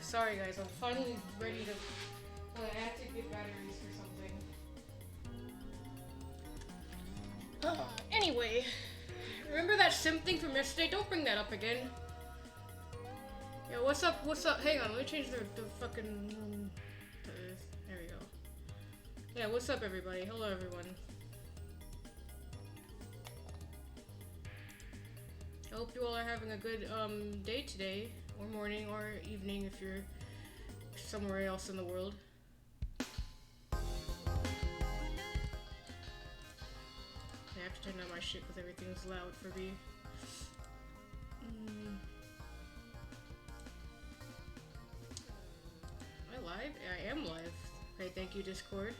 Sorry guys, I'm finally ready to... I have to get batteries for something. Anyway, remember that sim thing from yesterday? Don't bring that up again. Yo, what's up? What's up? Hang on, let me change the fucking... there we go. Yeah, what's up everybody? Hello everyone. I hope you all are having a good day today, or morning, or evening if you're somewhere else in the world. I have to turn down my shit because everything's loud for me. Am I live? I am live. Okay, thank you Discord.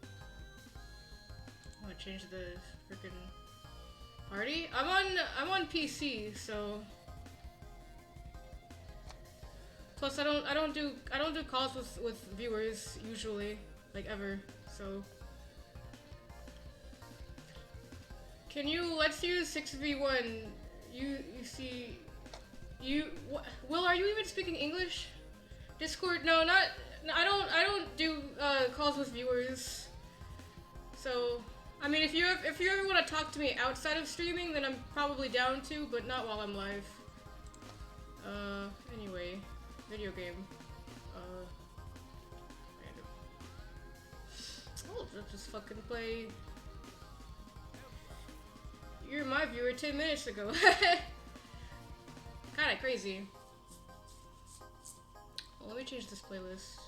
I want to change the freaking party. I'm on PC, so plus I don't do calls with viewers usually, like ever. So can you let's use 6v1. You see Will, are you even speaking English? Discord? No, not. I don't do calls with viewers. So I mean, if you ever want to talk to me outside of streaming, then I'm probably down to, but not while I'm live. Anyway, video game. Random. Oh, let's just fucking play. You're my viewer 10 minutes ago. Kinda crazy. Well, let me change this playlist.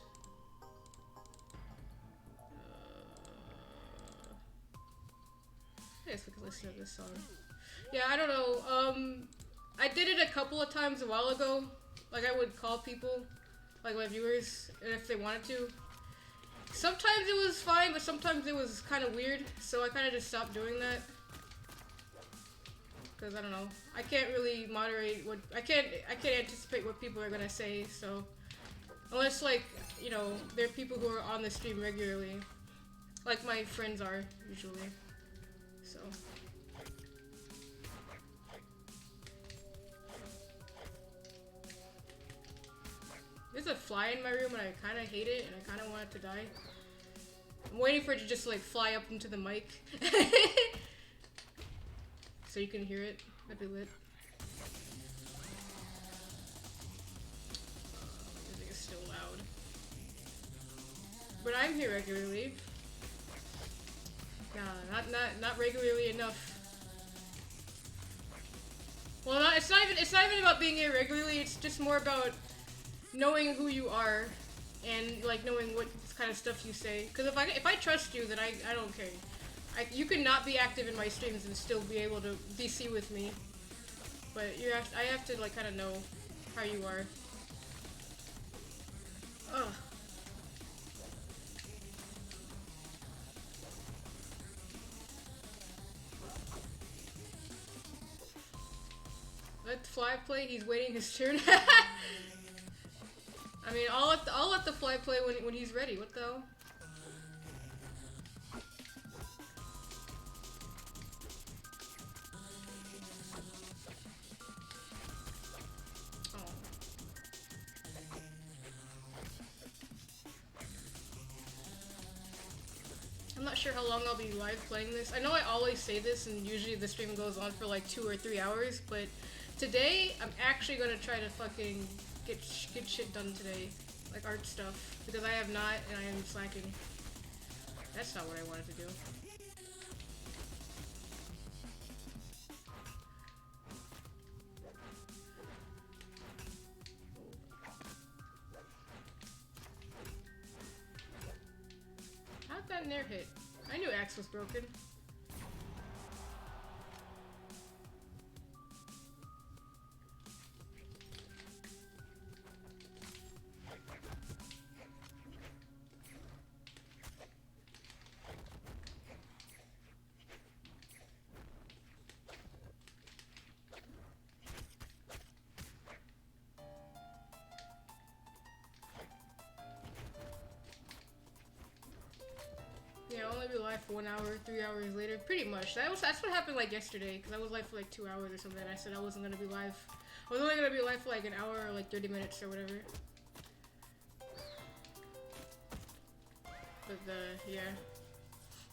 I guess we can listen to this song. Yeah, I don't know. I did it a couple of times a while ago. Like, I would call people, like my viewers, and if they wanted to. Sometimes it was fine, but sometimes it was kind of weird, so I kind of just stopped doing that. Because, I don't know. I can't really moderate what... I can't anticipate what people are gonna say, so... Unless, like, you know, there are people who are on the stream regularly. Like my friends are, usually. So. There's a fly in my room and I kind of hate it and I kind of want it to die. I'm waiting for it to just like fly up into the mic. So you can hear it. That'd be lit. Music is still loud. But I'm here regularly. Yeah, not regularly enough. Well, it's not even about being here regularly. It's just more about knowing who you are and like knowing what kind of stuff you say. Because if I trust you, then I don't care. You can not be active in my streams and still be able to DC with me. But I have to like kind of know how you are. Ugh. Let the fly play. He's waiting his turn. I mean, I'll let the fly play when he's ready. What the hell? Oh. I'm not sure how long I'll be live playing this. I know I always say this, and usually the stream goes on for like 2 or 3 hours, but today I'm actually gonna try to fucking get shit done today, like art stuff, because I have not, and I am slacking. That's not what I wanted to do. How'd that nair hit? I knew Axe was broken. be live for 1 hour, 3 hours later. Pretty much. That's what happened like yesterday, because I was live for like 2 hours or something. I said I wasn't gonna be live. I was only gonna be live for like an hour or like 30 minutes or whatever. But yeah.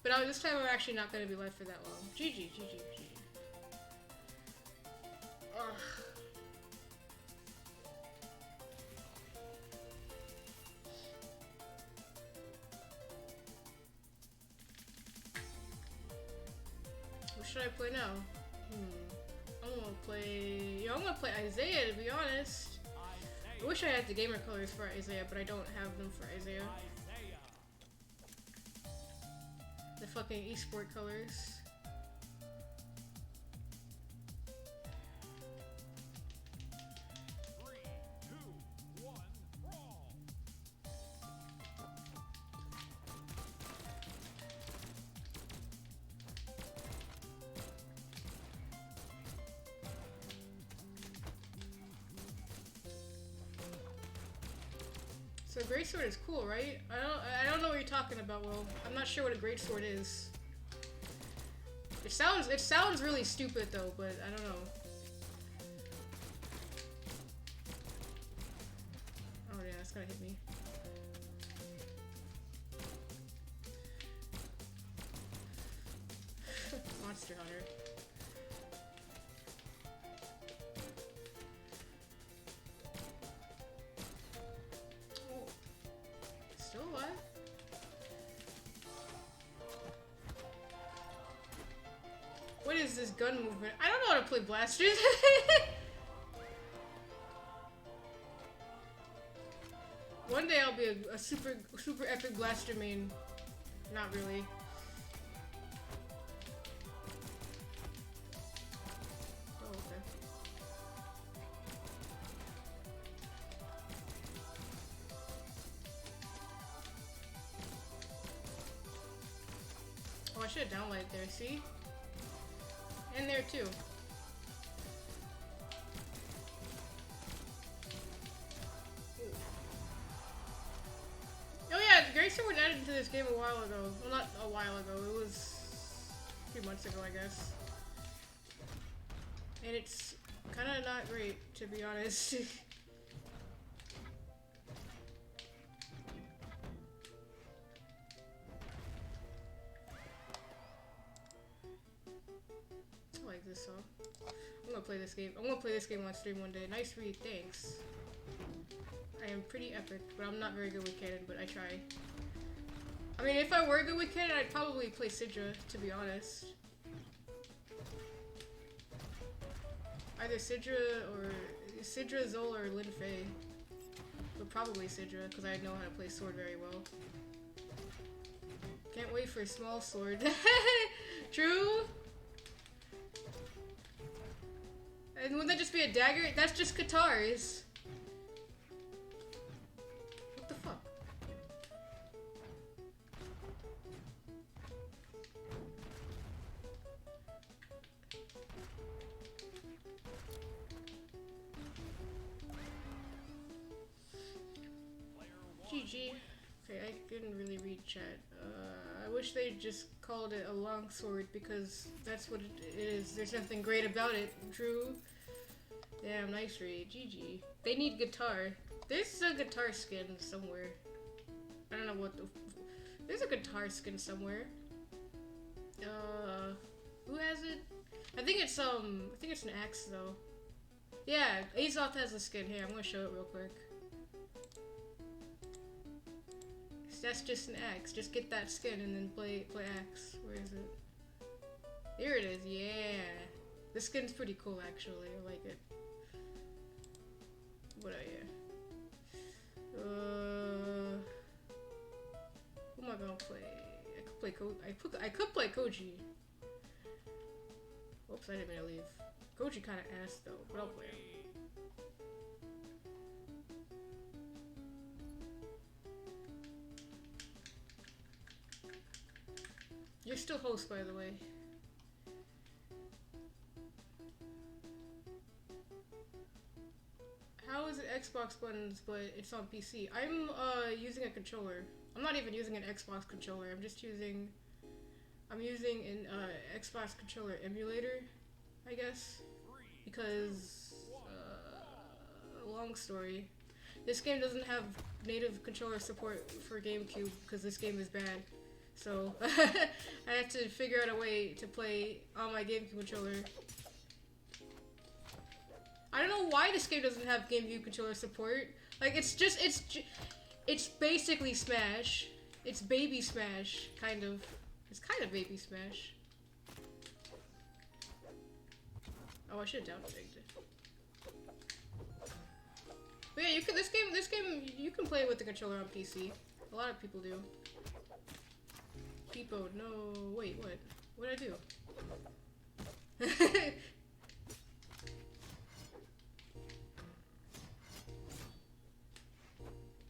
But this time I'm actually not gonna be live for that long. GG, GG, GG. Ugh. What should I play now? I'm gonna play Isaiah, to be honest. I wish I had the gamer colors for Isaiah, but I don't have them for Isaiah. The fucking esport colors. So greatsword is cool, right? I don't know what you're talking about, Will. I'm not sure what a greatsword is. It sounds really stupid though, but I don't know. Oh yeah, that's gonna hit me. Monster Hunter. Still alive? What is this gun movement? I don't know how to play blasters. One day I'll be a super epic blaster main. Not really. Oh, okay. Oh, I should have downlighted there, see? And there too. Oh yeah, greatsword was added into this game a while ago. Well, not a while ago. It was a few months ago, I guess. And it's kind of not great, to be honest. Like this song. I'm gonna play this game. I'm gonna play this game on stream one day. Nice read, thanks. I am pretty epic, but I'm not very good with cannon, but I try. I mean, if I were good with cannon, I'd probably play Sidra, to be honest. Either Sidra, Zol, or Lin Fei. But probably Sidra, because I know how to play sword very well. Can't wait for a small sword. True? And wouldn't that just be a dagger? That's just katars. What the fuck? GG. Okay, I didn't really read chat. I wish they just called it a longsword because that's what it is. There's nothing great about it. True. Damn, nice read. GG. They need guitar. There's a guitar skin somewhere. I don't know what the... There's a guitar skin somewhere. Who has it? I think it's an axe though. Yeah, Azoth has a skin. Here, I'm gonna show it real quick. That's just an axe. Just get that skin and then play axe. Where is it? Here it is. Yeah. This skin's pretty cool actually. I like it. What who am I gonna play? I could play Koji. Oops, I didn't mean to leave. Koji kind of ass though, but I'll play him. You're still host, by the way. How is it Xbox buttons, but it's on PC? I'm using a controller. I'm not even using an Xbox controller. I'm just using I'm using an Xbox controller emulator, I guess, because long story. This game doesn't have native controller support for GameCube because this game is bad. So I have to figure out a way to play on my GameCube controller. I don't know why this game doesn't have GameCube controller support. Like it's basically Smash. It's baby Smash, kind of. It's kind of baby Smash. Oh, I should have downrigged it. But yeah, you can. This game, you can play with the controller on PC. A lot of people do. Peepo, no, wait, what? What did I do?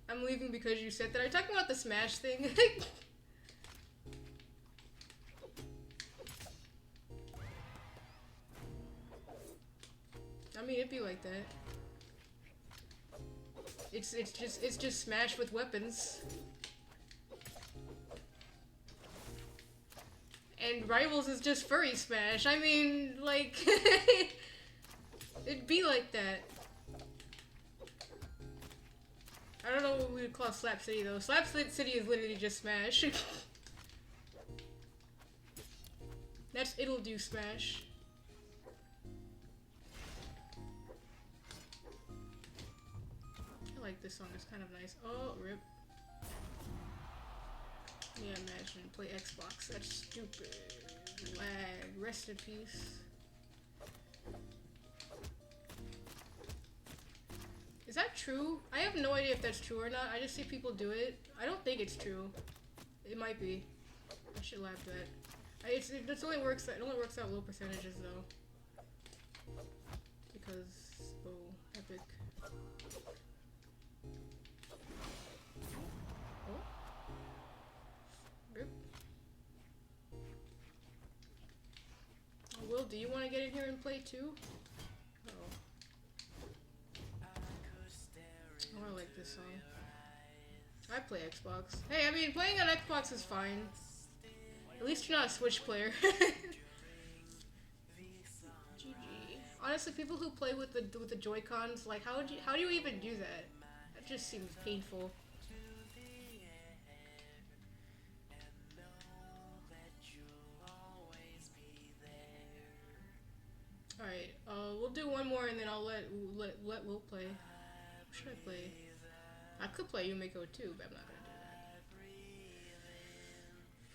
I'm leaving because you said that. Are you talking about the Smash thing? I mean, it'd be like that. It's just Smash with weapons. And Rivals is just furry Smash. I mean, like, it'd be like that. I don't know what we would call Slap City though. Slap City is literally just Smash. That's It'll Do Smash. I like this song, it's kind of nice. Oh, rip. Yeah, imagine, play Xbox. That's stupid. Lag. Rest in peace. Is that true? I have no idea if that's true or not. I just see people do it. I don't think it's true. It might be. I should lab that. It only works out low percentages though. Because epic. Oh. Rip. Oh, Will, do you want to get in here and play too? Oh, I like this song. I play Xbox. Hey, I mean, playing on Xbox is fine. At least you're not a Switch player. GG. Honestly, people who play with the Joy-Cons, like, how do you even do that? That just seems painful. Alright, we'll do one more and then I'll let Will play. What should I play? I could play Yumiko too, but I'm not gonna do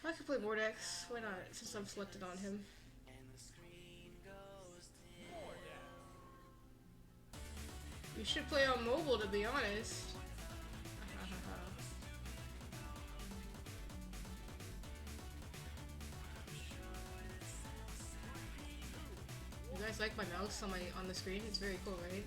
that. I could play Mordex. Why not? Since I'm selected on him. You should play on mobile, to be honest. You guys like my mouse on the screen? It's very cool, right?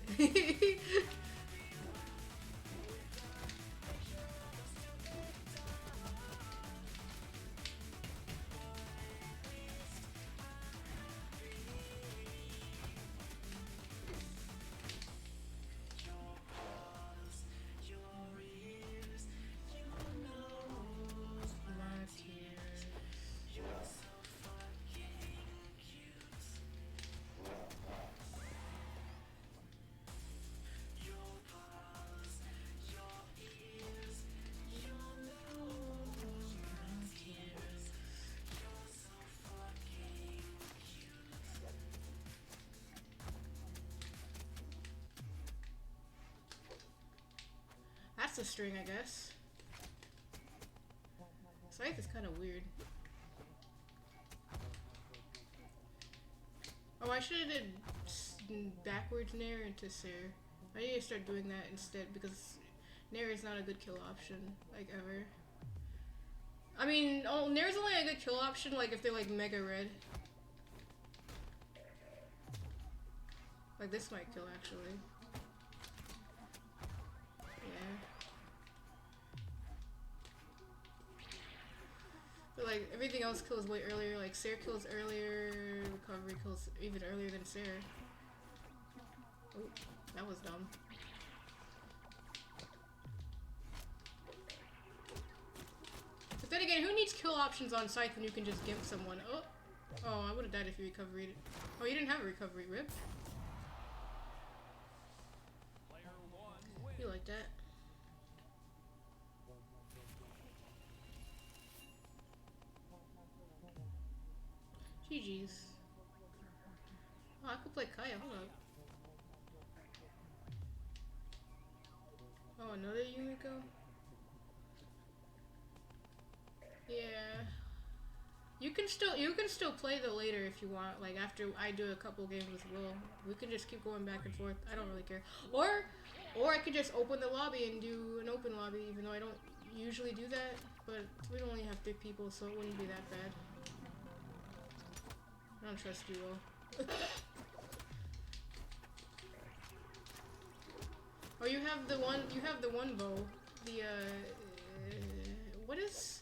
That's a string, I guess. Scythe is kind of weird. Oh, I should have did backwards Nair into Sair. I need to start doing that instead because Nair is not a good kill option, like, ever. I mean, Nair is only a good kill option, like, if they're, like, mega red. Like, this might kill, actually. Yeah. But, like, everything else kills way earlier. Like, Sair kills earlier, Recovery kills even earlier than Sair. Oh, that was dumb. Then again, who needs kill options on Scythe when you can just gimp someone? Oh, oh, I would have died if you recovered. Oh, you didn't have a recovery, rip. You like that? GG's. Oh, I could play Kaya. Hold up. Oh, another Yumiko? Yeah. You can still play the later if you want. Like after I do a couple games with Will, we can just keep going back and forth. I don't really care. Or I could just open the lobby and do an open lobby, even though I don't usually do that. But we only have 3 people, so it wouldn't be that bad. I don't trust you, Will. Oh, you have the one bow. The what is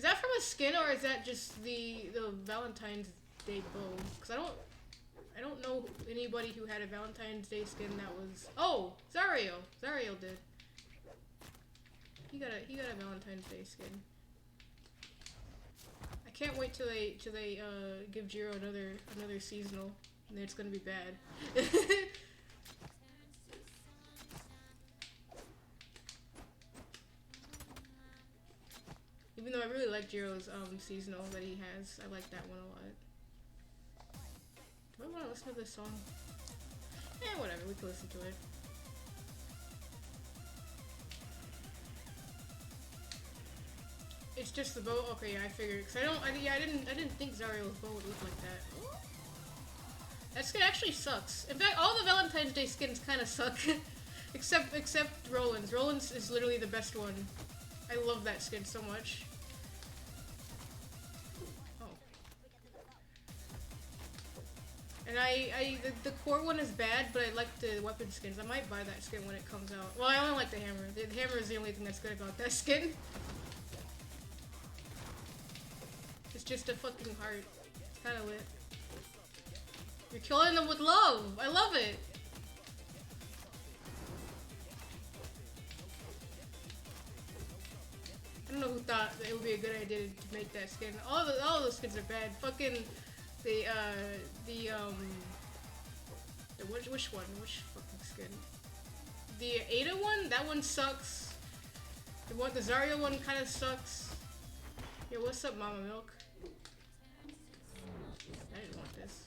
that from a skin or is that just the Valentine's Day bow? Cause I don't know anybody who had a Valentine's Day skin that was. Oh, Zario did. He got a Valentine's Day skin. I can't wait till they give Jiro another seasonal, and it's gonna be bad. Even though I really like Jiro's seasonal that he has, I like that one a lot. Do I want to listen to this song? Eh, whatever, we can listen to it. It's just the bow. Okay, yeah, I figured. Cause I didn't think Zario's bow would look like that. That skin actually sucks. In fact, all the Valentine's Day skins kind of suck, except Roland's. Roland's is literally the best one. I love that skin so much. Oh. And the core one is bad, but I like the weapon skins. I might buy that skin when it comes out. Well, I only like the hammer. The hammer is the only thing that's good about that skin. It's just a fucking heart. It's kind of lit. You're killing them with love. I love it. I don't know who thought that it would be a good idea to make that skin. All those skins are bad. Fucking which one? Which fucking skin? The Ada one? That one sucks. The Zarya one kind of sucks. Yo, what's up, Mama Milk? I didn't want this.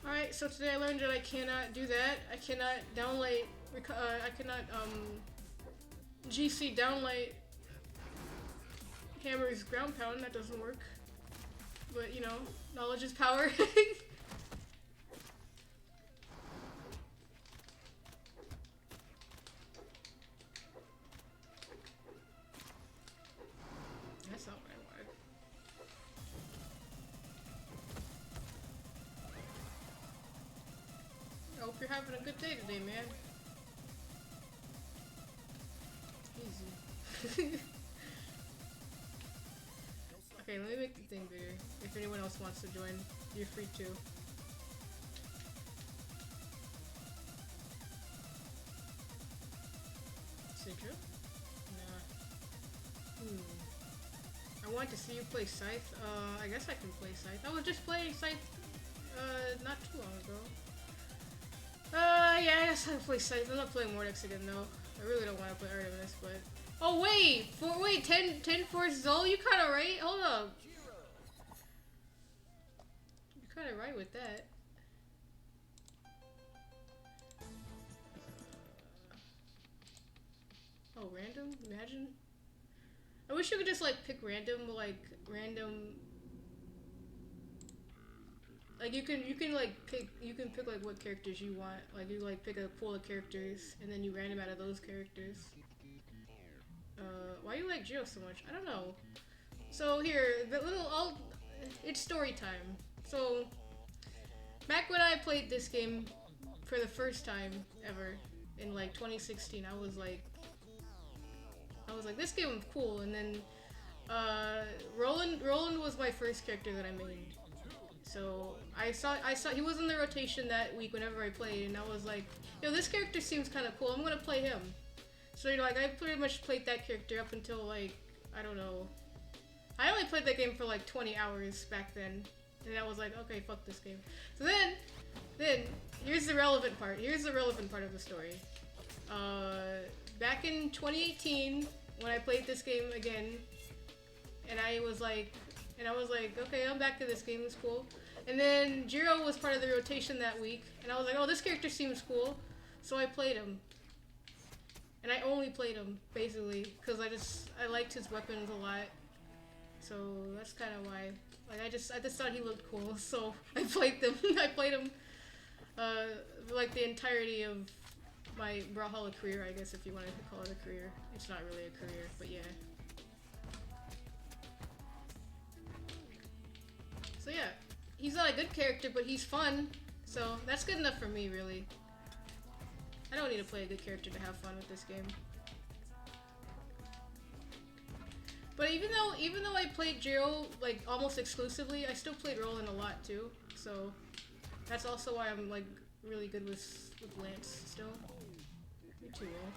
Alright, so today I learned that I cannot do that. I cannot downlight, I cannot, GC downlight Hammer's ground pound. That doesn't work. But, you know, knowledge is power. That's not what I wanted. I hope you're having a good day today, man. Easy. Okay, let me make the thing bigger. If anyone else wants to join, you're free to. Citra? Nah. I want to see you play Scythe. I guess I can play Scythe. I was just playing Scythe, not too long ago. Yeah, I guess I'll play Scythe. I'm not playing Mordex again, though. I really don't want to play Artemis, but... Oh, wait! 10 for Zol? You kinda right? Hold up. You're kinda right with that. Oh, random? Imagine? I wish you could just, like, pick random. Like, you can pick, like, what characters you want. Like, you, like, pick a pool of characters, and then you random out of those characters. Why you like Geo so much? I don't know. So, here, it's story time. So, back when I played this game for the first time ever, in, like, 2016, I was like, this game is cool, and then, Roland was my first character that I made. So I saw he was in the rotation that week whenever I played, and I was like, yo, this character seems kind of cool. I'm gonna play him. So you know, like I pretty much played that character up until like I don't know. I only played that game for like 20 hours back then, and I was like, okay, fuck this game. So then here's the relevant part. Here's the relevant part of the story. Back in 2018, when I played this game again, and I was like, okay, I'm back to this game. It's cool. And then Jiro was part of the rotation that week, and I was like, oh, this character seems cool, so I played him. And I only played him basically because I liked his weapons a lot. So that's kind of why. Like I just thought he looked cool, so I played them. I played him like the entirety of my brawlhalla career, I guess, if you wanted to call it a career. It's not really a career, but yeah. So yeah, he's not a good character, but he's fun. So that's good enough for me, really. I don't need to play a good character to have fun with this game. But even though I played Jiro like almost exclusively, I still played Roland a lot too. So that's also why I'm like really good with Lance still. You're too low.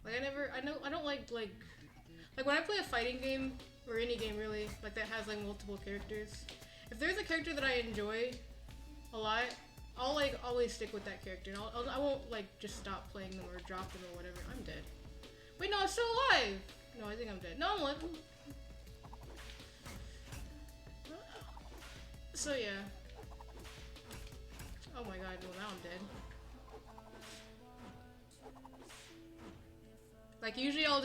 Like I don't like when I play a fighting game or any game really like that has like multiple characters. If there's a character that I enjoy a lot, I'll like always stick with that character. And I won't like just stop playing them or drop them or whatever. I'm dead. Wait, no, I'm still alive. No, I think I'm dead. No, I'm alive. So yeah. Oh my god, well now I'm dead. Like usually I'll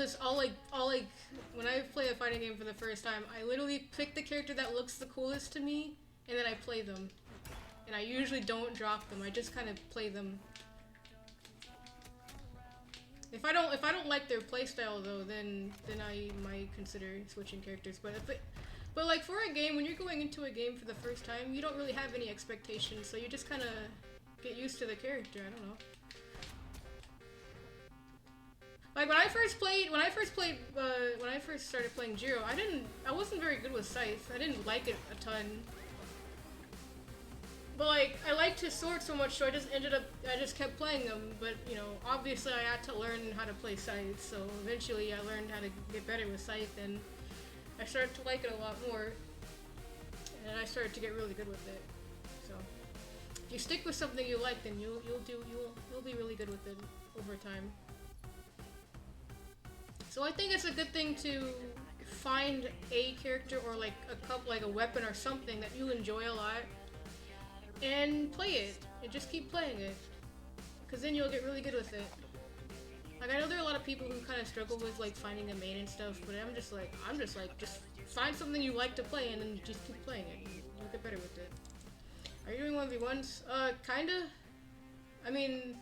when I play a fighting game for the first time, I literally pick the character that looks the coolest to me and then I play them. And I usually don't drop them. I just kind of play them. If I don't like their playstyle though, then I might consider switching characters. But like for a game, when you're going into a game for the first time, you don't really have any expectations, so you just kind of get used to the character. I don't know. Like when I first started playing Jiro, I wasn't very good with Scythe. I didn't like it a ton. But like, I liked his sword so much, so I just kept playing them. But you know, obviously I had to learn how to play Scythe, so eventually I learned how to get better with Scythe, and I started to like it a lot more. And I started to get really good with it. So, if you stick with something you like, then you'll be really good with it over time. So I think it's a good thing to find a character or like a weapon or something that you enjoy a lot. And play it, and just keep playing it, because then you'll get really good with it. Like I know there are a lot of people who kind of struggle with like finding a main and stuff, but I'm just like, just find something you like to play and then just keep playing it. You'll get better with it. Are you doing 1v1s? Kinda. I mean,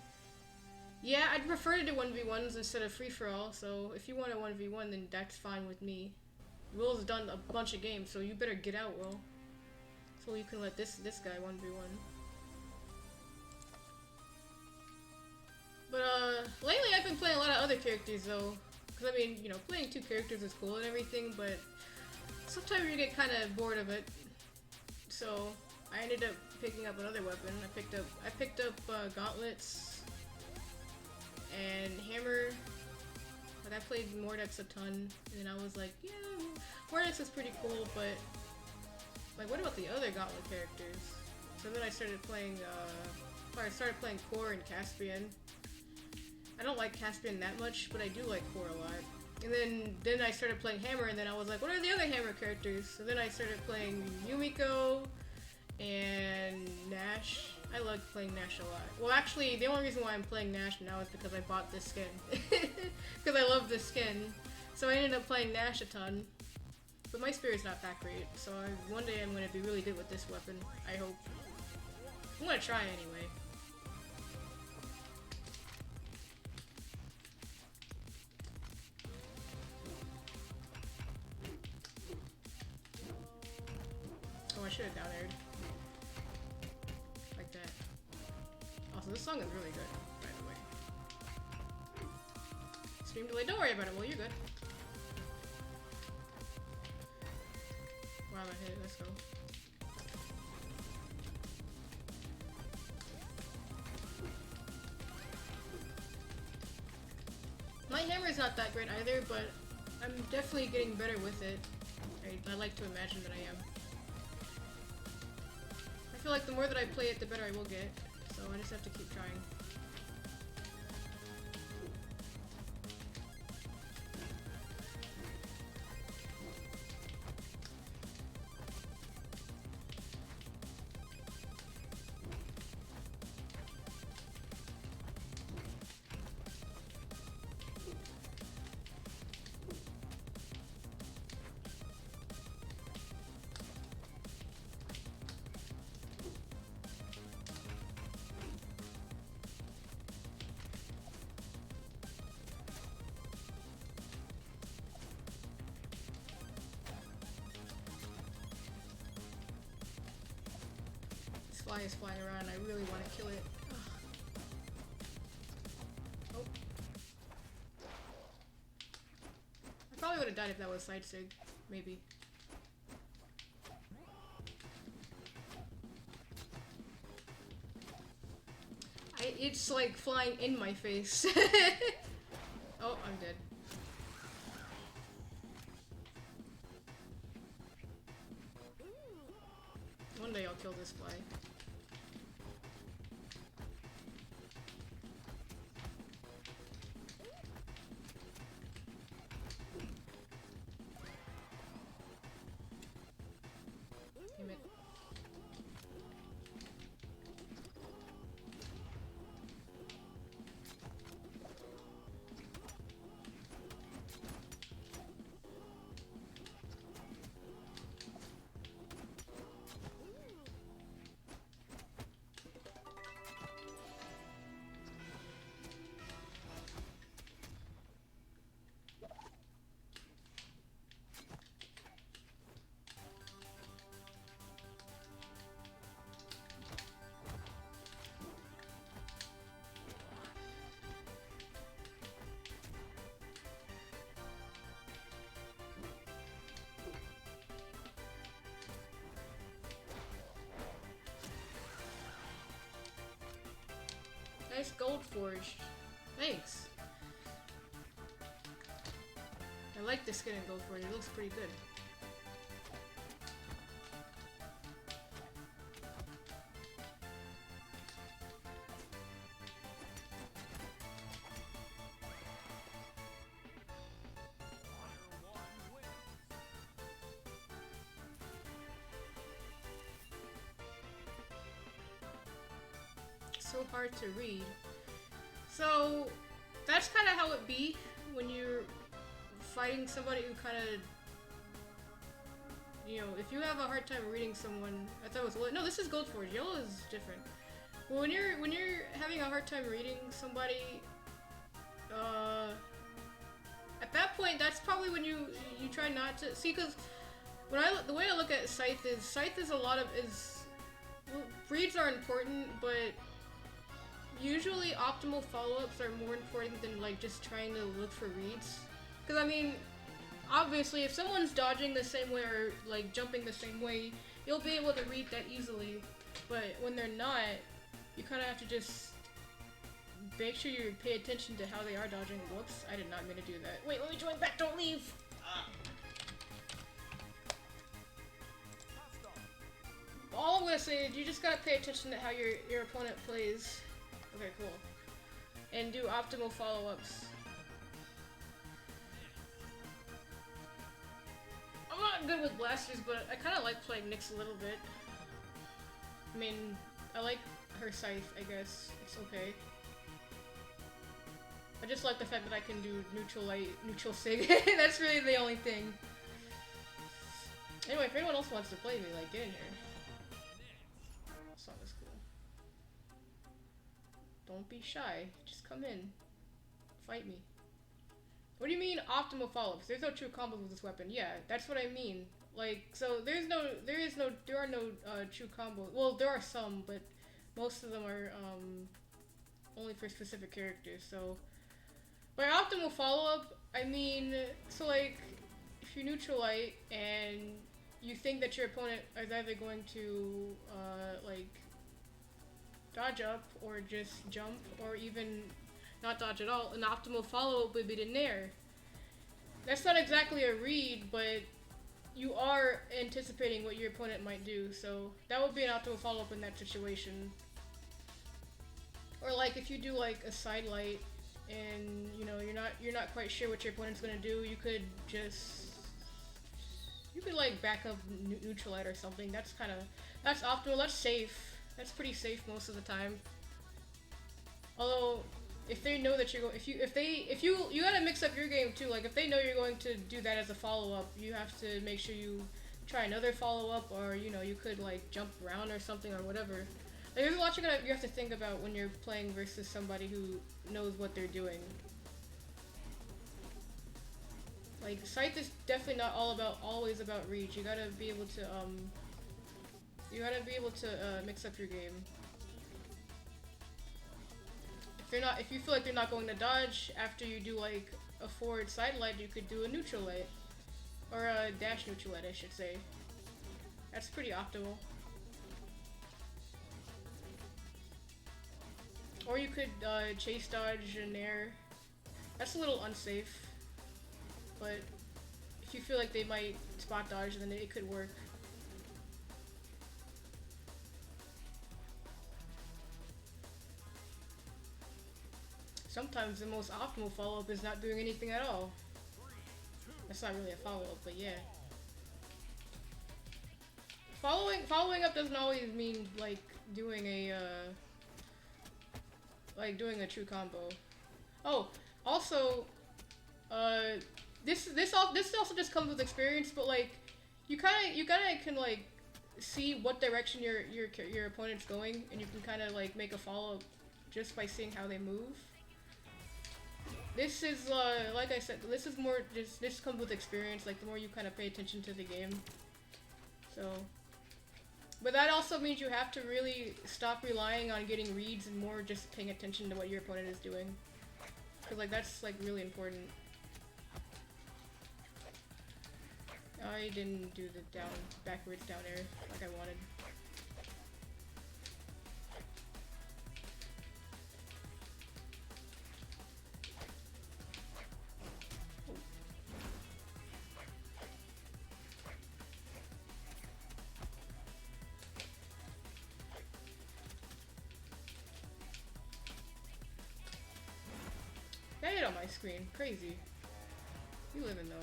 yeah, I'd prefer to do 1v1s instead of free-for-all, so if you want a 1v1, then that's fine with me. Will's done a bunch of games, so you better get out, Will. So you can let this guy 1v1. But lately I've been playing a lot of other characters though. Cause I mean, you know, playing two characters is cool and everything, but sometimes you get kind of bored of it. So I ended up picking up another weapon. I picked up gauntlets and hammer. Like I played Mordex a ton, and I was like, yeah, Mordex is pretty cool, but like, what about the other Gauntlet characters? So then I started playing Core and Caspian. I don't like Caspian that much, but I do like Core a lot. And then I started playing Hammer, and then I was like, what are the other Hammer characters? So then I started playing Yumiko and Nash. I like playing Nash a lot. Well, actually, the only reason why I'm playing Nash now is because I bought this skin. Because I love this skin. So I ended up playing Nash a ton. But my spirit's not that great, so one day I'm going to be really good with this weapon, I hope. I'm going to try anyway. Oh, I should have down aired. Like that. Also, this song is really good, by the way. Stream delay, don't worry about it, Will, you're good. Wow, that hit, let's go. My hammer is not that great either, but I'm definitely getting better with it. I like to imagine that I am. I feel like the more that I play it, the better I will get. So I just have to keep trying. Fly is flying around. I really want to kill it. Ugh. Oh. I probably would have died if that was side sig. Maybe. It's like flying in my face. Oh, I'm dead. One day I'll kill this fly. Damn it. Nice gold forge. Thanks. I like the skin in gold forge. It looks pretty good. So hard to read. So that's kind of how it be when you're fighting somebody who kind of, you know, if you have a hard time reading someone. I thought it was no. This is gold forge. Yellow is different. But when you're having a hard time reading somebody, at that point, that's probably when you try not to see, because the way I look at Scythe is a lot of well, reads are important, but usually optimal follow-ups are more important than like just trying to look for reads. Because I mean, obviously if someone's dodging the same way or like jumping the same way, you'll be able to read that easily. But when they're not, you kind of have to just make sure you pay attention to how they are dodging. Whoops, I did not mean to do that. Wait, let me join back, don't leave! All I'm gonna say is you just gotta pay attention to how your opponent plays. Okay, cool. And do optimal follow-ups. I'm not good with blasters, but I kind of like playing Nyx a little bit. I mean, I like her scythe, I guess. It's okay. I just like the fact that I can do neutral light, neutral sig. That's really the only thing. Anyway, if anyone else wants to play me, like, get in here. Song is cool. Don't be shy. Just come in. Fight me. What do you mean optimal follow-ups? There's no true combos with this weapon. Yeah, that's what I mean. Like, so there are no true combos. Well, there are some, but most of them are only for specific characters. So by optimal follow-up, I mean, so like if you neutral light and you think that your opponent is either going to like dodge up or just jump or even not dodge at all. An optimal follow-up would be the nair. That's not exactly a read, but you are anticipating what your opponent might do, so that would be an optimal follow-up in that situation. Or like if you do like a side light and you know you're not quite sure what your opponent's gonna do, you could like back up neutral light or something. That's optimal. That's safe. That's pretty safe most of the time. Although if they know that you're going, you gotta mix up your game too. Like if they know you're going to do that as a follow-up, you have to make sure you try another follow-up, or you know you could like jump around or something or whatever. Like there's a lot you have to think about when you're playing versus somebody who knows what they're doing. Like Scythe is definitely not always about reach. You gotta be able to mix up your game. If you feel like they're not going to dodge after you do like a forward side light, you could do a neutral light. Or a dash neutral light, I should say. That's pretty optimal. Or you could chase dodge an air. That's a little unsafe. But if you feel like they might spot dodge, then it could work. Sometimes the most optimal follow-up is not doing anything at all. That's not really a follow-up, but yeah. Following up doesn't always mean like doing a true combo. Oh, also, this also just comes with experience, but like you kind of can like see what direction your opponent's going, and you can kind of like make a follow-up just by seeing how they move. This is, like I said, this comes with experience, like the more you kind of pay attention to the game. So, but that also means you have to really stop relying on getting reads and more just paying attention to what your opponent is doing. Cause like, that's like really important. I didn't do the backwards down air like I wanted. That hit on my screen. Crazy. You living though.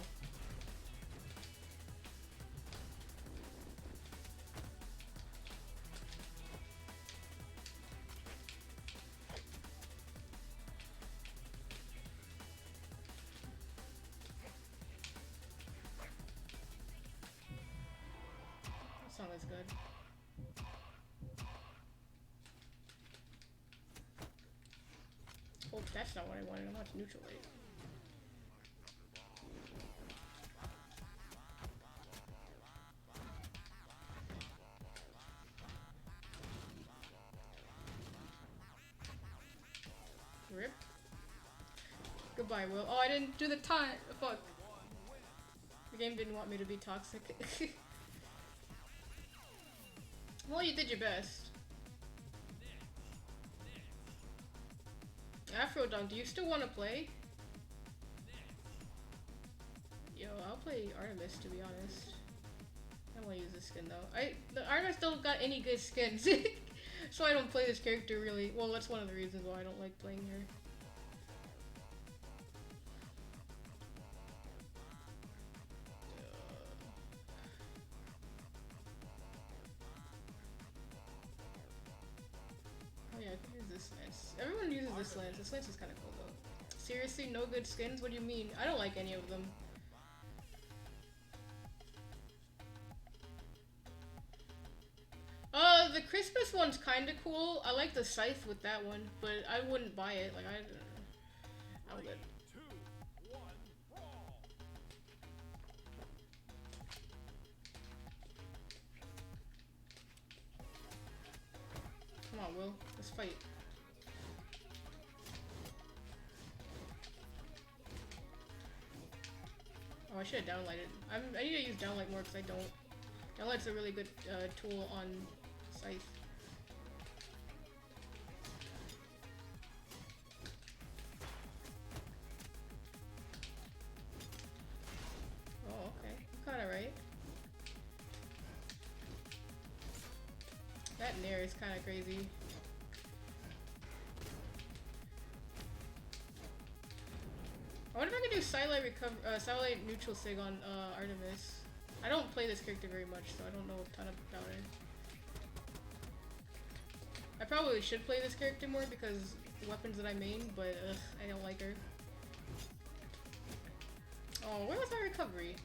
That song is good. Oh, that's not what I wanted. I want to neutral light. Rip. Goodbye, Will. Oh, I didn't do the time. Fuck. The game didn't want me to be toxic. Well, you did your best. Afro Dunk, do you still want to play? Yo, I'll play Artemis, to be honest. I don't want to use this skin though. The Artemis don't got any good skins, so I don't play this character really. Well, that's one of the reasons why I don't like playing her. Oh yeah, I can use this lance. Everyone uses this lance. This lance is kind of cool though. Seriously, no good skins? What do you mean? I don't like any of them. The Christmas one's kind of cool. I like the scythe with that one, but I wouldn't buy it. Like I'm good. Come on, Will. Let's fight. Oh, I should have downlighted. I need to use downlight more because I don't. Downlight's a really good tool on Scythe. that nair is kind of crazy. I wonder if I can do Silent neutral sig on Artemis. I don't play this character very much, so I don't know a ton about it. I probably should play this character more because the weapons that I main, but I don't like her. Oh, where was my recovery?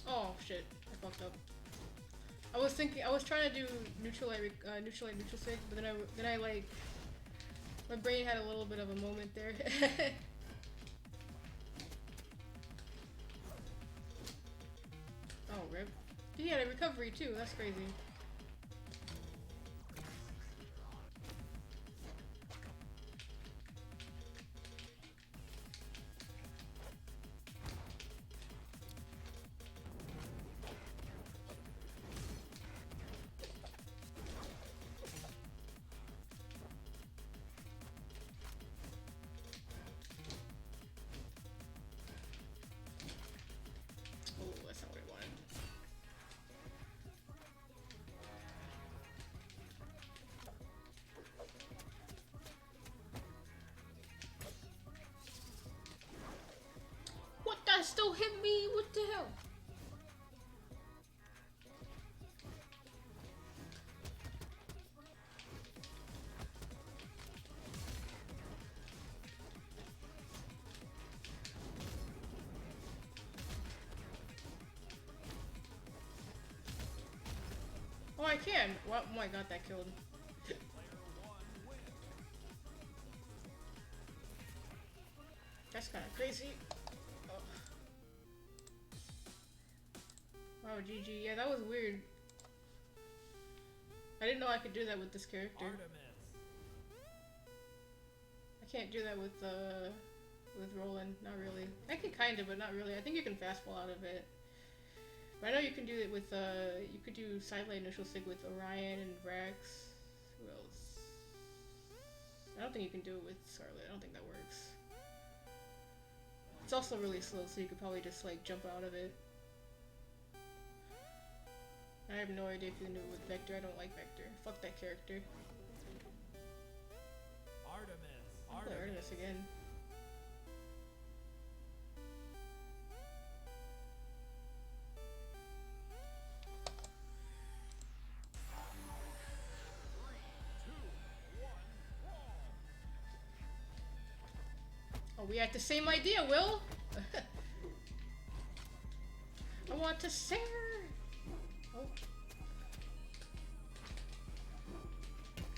Oh shit, I fucked up. I was trying to do neutral sig, but then I like, my brain had a little bit of a moment there. Oh, rip. He had a recovery too, that's crazy. That still hit me? What the hell? Oh, I can. What? Oh my god, that killed. That's kind of crazy. Oh, GG. Yeah, that was weird. I didn't know I could do that with this character. I can't do that with Roland. Not really. I can kind of, but not really. I think you can fastball out of it. But I know you can do it with, you could do sidelight initial sig with Orion and Vrax. Who else? I don't think you can do it with Scarlet. I don't think that works. It's also really slow, so you could probably just, like, jump out of it. I have no idea if you can do it with Vector. I don't like Vector. Fuck that character. I'll play Artemis again. Oh, we had the same idea, Will! I want to sing her! Oh.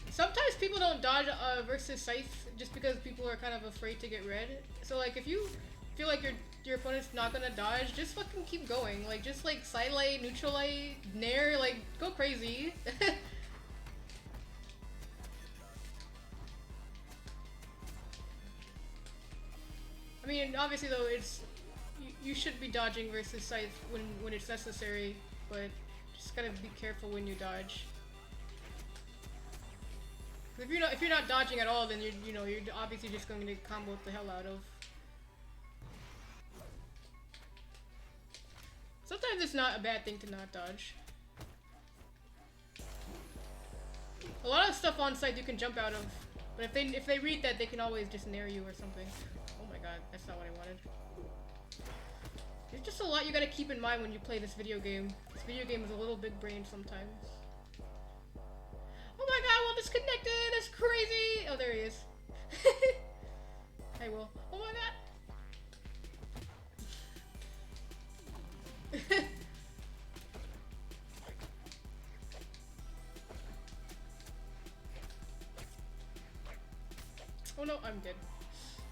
Sometimes people don't dodge versus Scythe just because people are kind of afraid to get red. So like if you feel like your opponent's not gonna dodge, just fucking keep going. Like just like sidelight, neutral light, nair, like go crazy. I mean, obviously though, it's you should be dodging versus Scythe when it's necessary, but just gotta be careful when you dodge. If you're not dodging at all, then you're obviously just going to combo the hell out of. Sometimes it's not a bad thing to not dodge. A lot of stuff on site you can jump out of, but if they read that, they can always just nair you or something. Oh my god, that's not what I wanted. There's just a lot you gotta keep in mind when you play this video game. This video game is a little big brain sometimes. Oh my god, Will disconnected! That's crazy! Oh, there he is. Hey, Will. Oh my god! Oh no, I'm dead.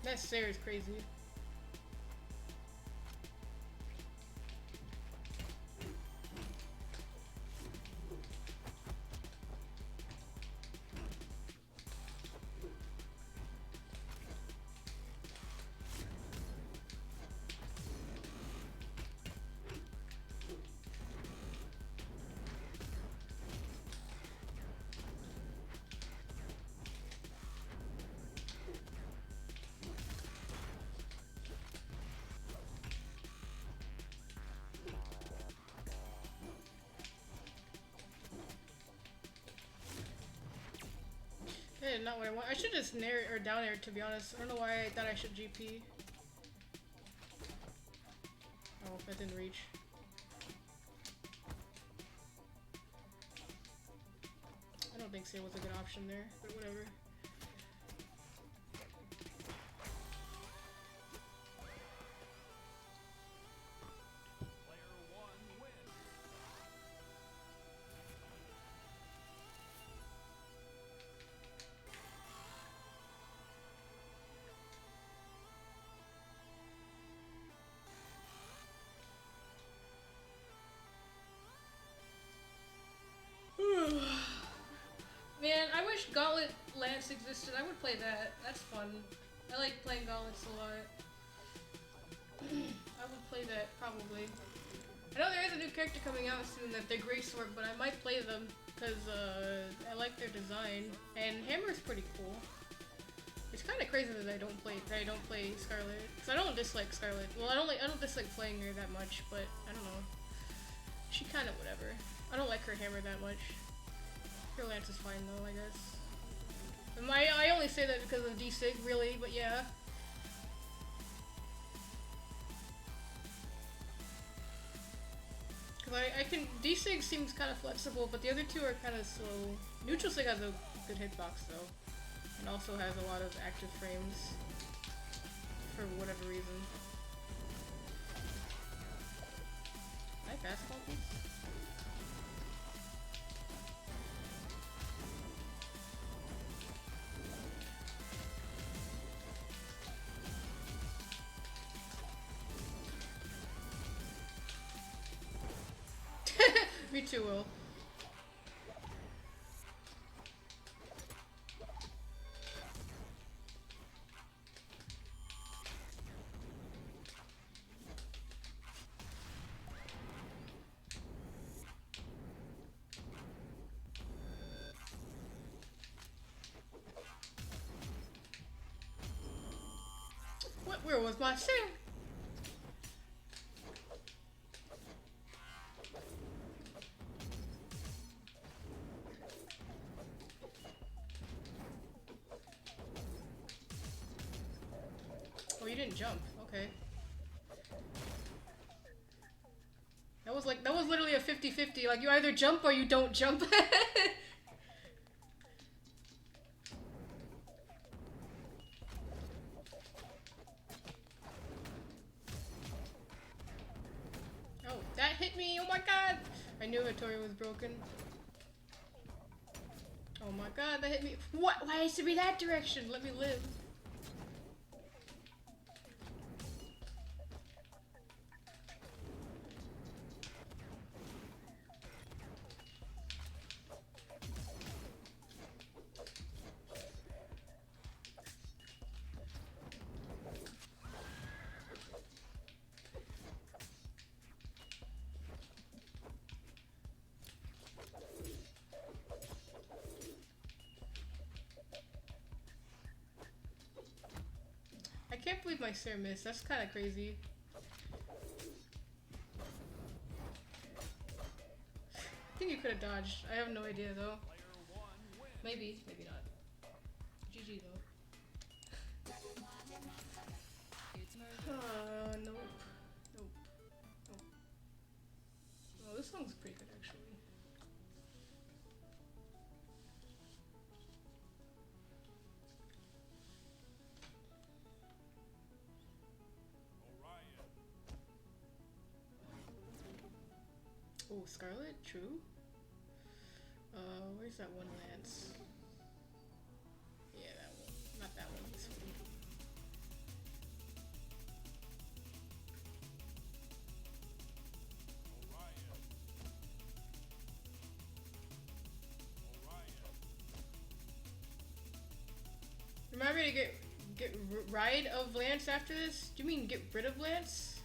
That stare is crazy. Yeah, not what I want. I should just nair or down air, to be honest. I don't know why I thought I should GP. Oh, that didn't reach. I don't think Say was a good option there, but whatever. Man, I wish Gauntlet Lance existed. I would play that. That's fun. I like playing Gauntlets a lot. I would play that, probably. I know there is a new character coming out soon that they're Greysword, but I might play them because I like their design. And Hammer's pretty cool. It's kind of crazy that I don't play Scarlet, because I don't dislike Scarlet. Well, I don't dislike playing her that much, but I don't know. She kind of whatever. I don't like her Hammer that much. Her Lance is fine though, I guess. And I only say that because of D-Sig, really, but yeah. Because I can... D-Sig seems kind of flexible, but the other two are kind of slow. Neutral Sig has a good hitbox though. And also has a lot of active frames. For whatever reason. Can I fastball these? Me too, Will. Where was my share? Oh, you didn't jump. Okay. That was literally a 50-50. Like, you either jump or you don't jump. Oh, that hit me! Oh my god! I knew Hattori was broken. Oh my god, that hit me. What? Why is it to be that direction? Let me live. I can't believe my Sir missed. That's kind of crazy. I think you could have dodged. I have no idea though. Maybe, maybe not. GG though. Nope. Nope. Nope. Oh, this song's pretty good actually. Oh, Scarlet? True. Where's that one Lance? Yeah, that one. Not that one. This one. want me to get rid of Lance after this? Do you mean get rid of Lance?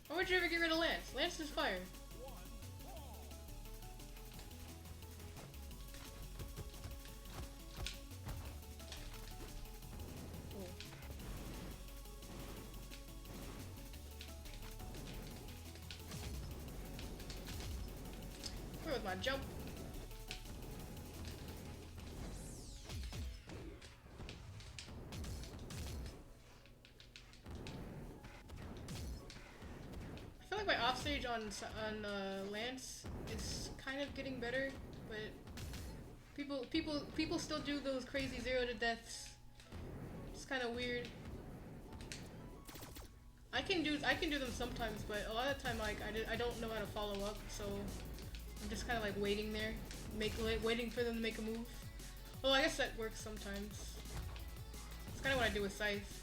Why would you ever get rid of Lance? Lance is fire. Where was my jump? I feel like my offstage on Lance is kind of getting better, but people still do those crazy 0 to deaths. It's kind of weird. I can do them sometimes, but a lot of the time like I don't know how to follow up, so I'm just kind of like waiting there, waiting for them to make a move. Well, I guess that works sometimes. It's kind of what I do with Scythe.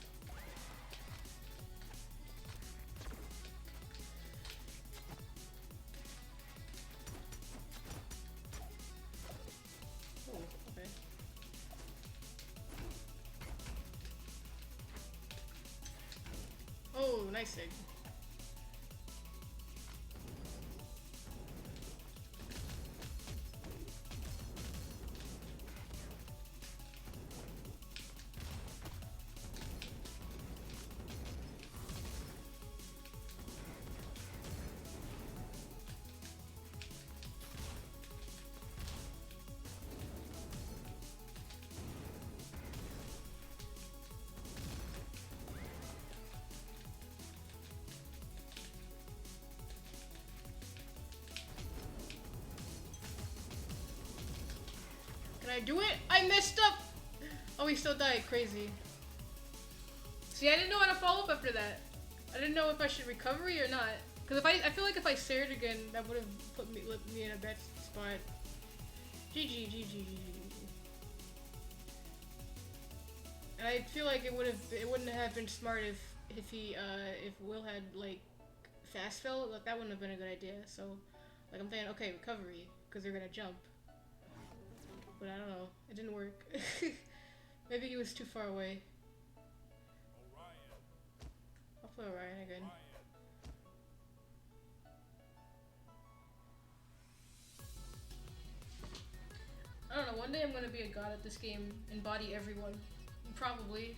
Oh, okay. Oh, nice sig. Can I do it? I messed up! Oh, he still died. Crazy. See, I didn't know how to follow up after that. I didn't know if I should recovery or not. Because if I feel like if I Sared again, that would have put me in a bad spot. GG, GG, GG. And I feel like it wouldn't have been smart if Will had like fast fell. Like that wouldn't have been a good idea. So, like I'm thinking, okay, recovery, because they're gonna jump. But I don't know. It didn't work. Maybe he was too far away. I'll play Orion again. I don't know. One day I'm gonna be a god at this game and body everyone. Probably.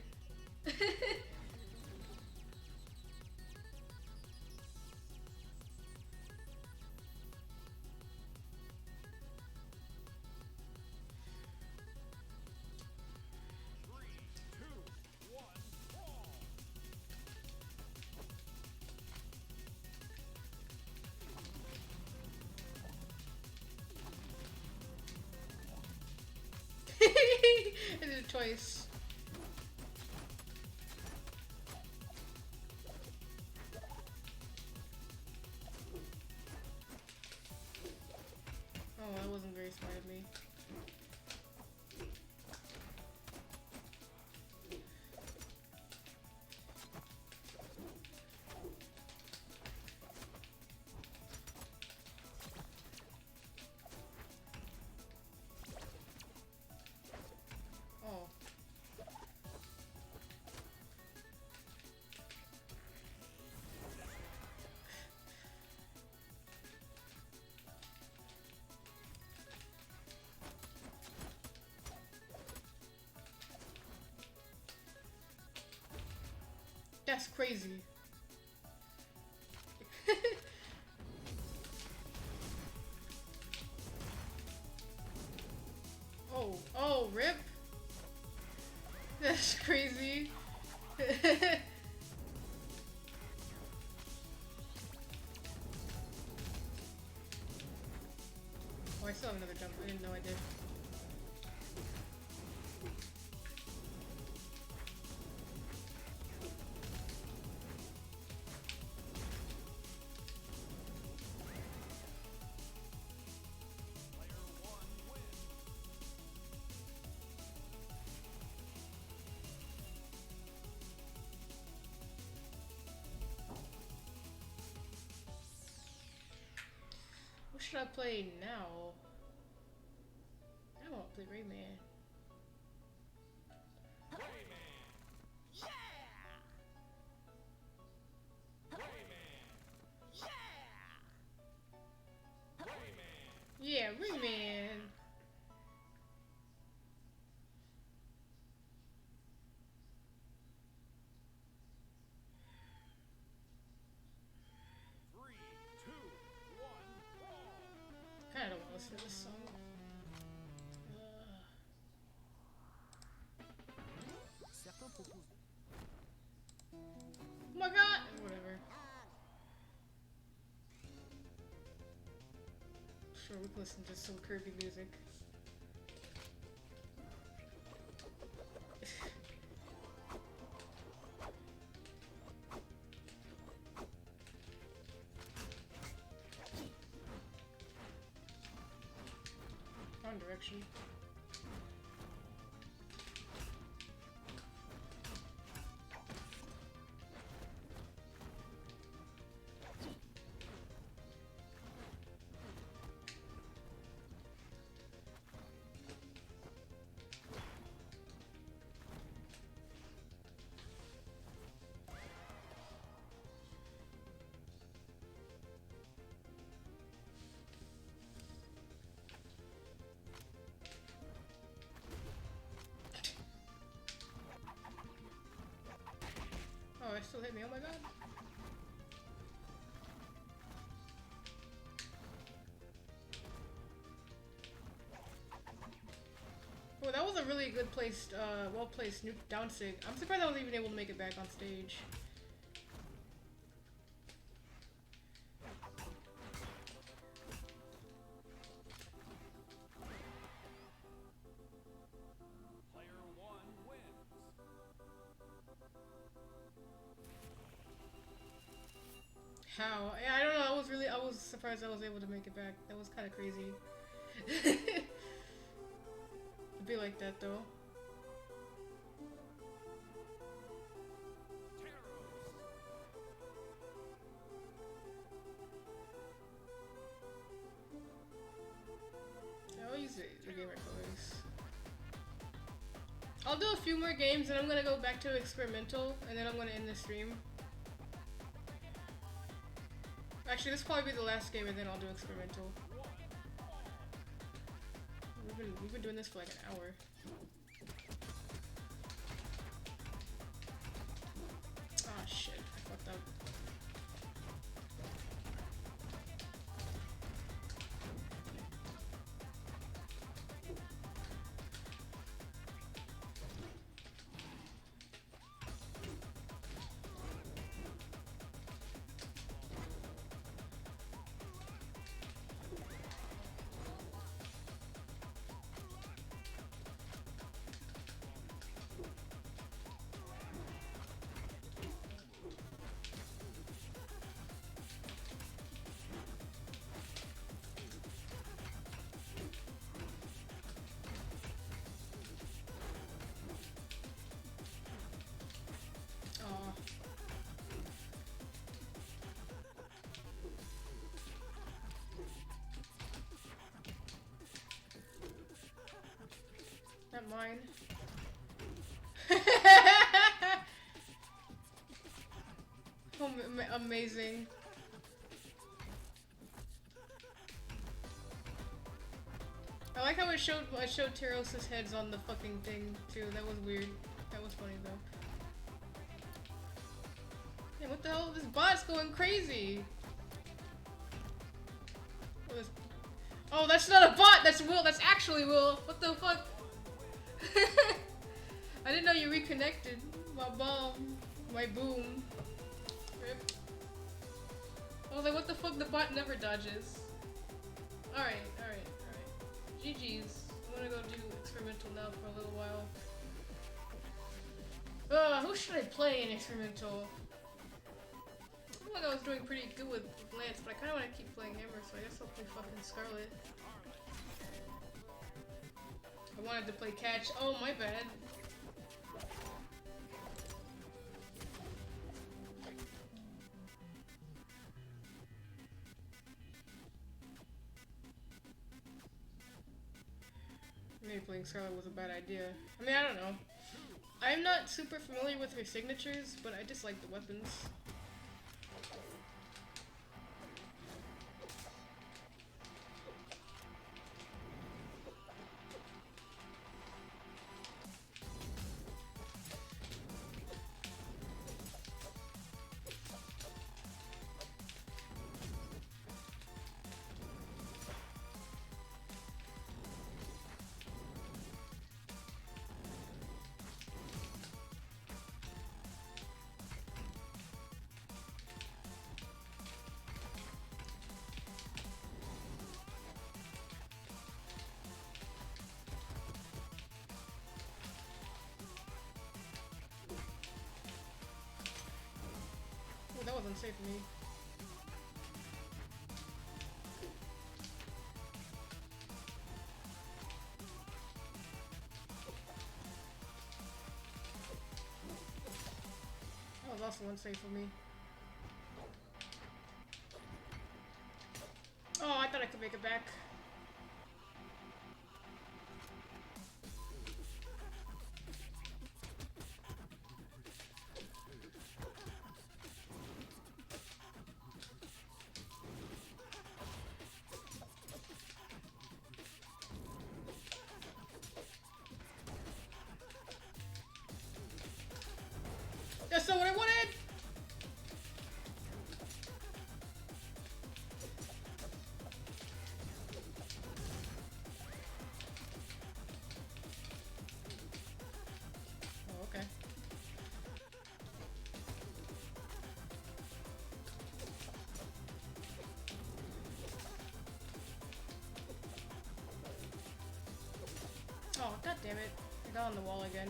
I did it twice. Oh, that wasn't very smart of me. Oh. That's crazy. Oh, rip. That's crazy. Oh, I still have another jump. I didn't know I did. What should I play now? I don't want to play Rayman. listen to this song. Oh my god! Whatever. Sure, we can listen to some Kirby music. Wrong direction. Oh, it still hit me. Oh my god. Oh, that was a really good placed, well-placed nuke down sig. I'm surprised I was even able to make it back on stage. How? Yeah, I don't know. I was surprised I was able to make it back. That was kind of crazy. It'd be like that though. I'll use the gamer colors. I'll do a few more games and I'm gonna go back to experimental and then I'm gonna end the stream. Actually, this will probably be the last game and then I'll do experimental. We've been doing this for like an hour. Ah shit, I fucked up. Not mine. Amazing. I like how I showed Tyros' heads on the fucking thing too. That was weird. That was funny though. Yeah, what the hell? This bot's going crazy. Oh, that's not a bot. That's Will. That's actually Will. What the fuck? I didn't know you reconnected. My bomb. My boom. Rip. I was like, what the fuck? The bot never dodges. Alright. GG's. I'm gonna go do experimental now for a little while. Who should I play in experimental? I feel like I was doing pretty good with Lance, but I kinda wanna keep playing Hammer, so I guess I'll play fucking Scarlet. I wanted to play catch. Oh, my bad. Maybe playing Scarlet was a bad idea. I mean, I don't know. I'm not super familiar with her signatures, but I just like the weapons. was unsafe for me. That was also unsafe for me. Oh, I thought I could make it back. That's not what I wanted! Oh, okay. Oh, god damn it. I got on the wall again.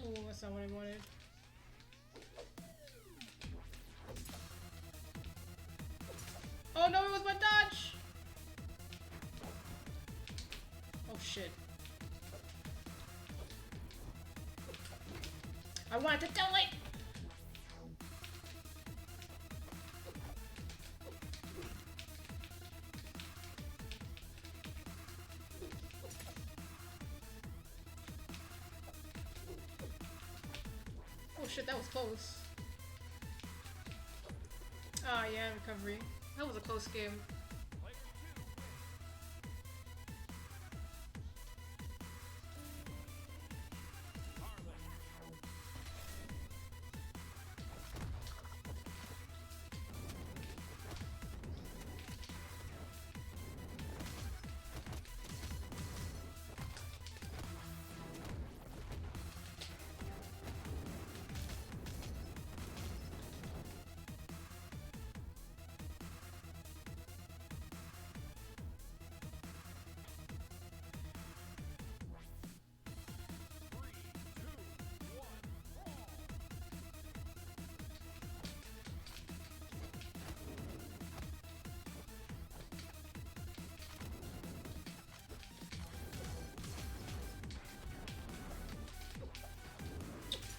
Oh, that's not what I wanted. Oh no, it was my dodge! Oh shit. I wanted to delete! Oh shit, that was close. Ah, yeah, recovery. That was a close game.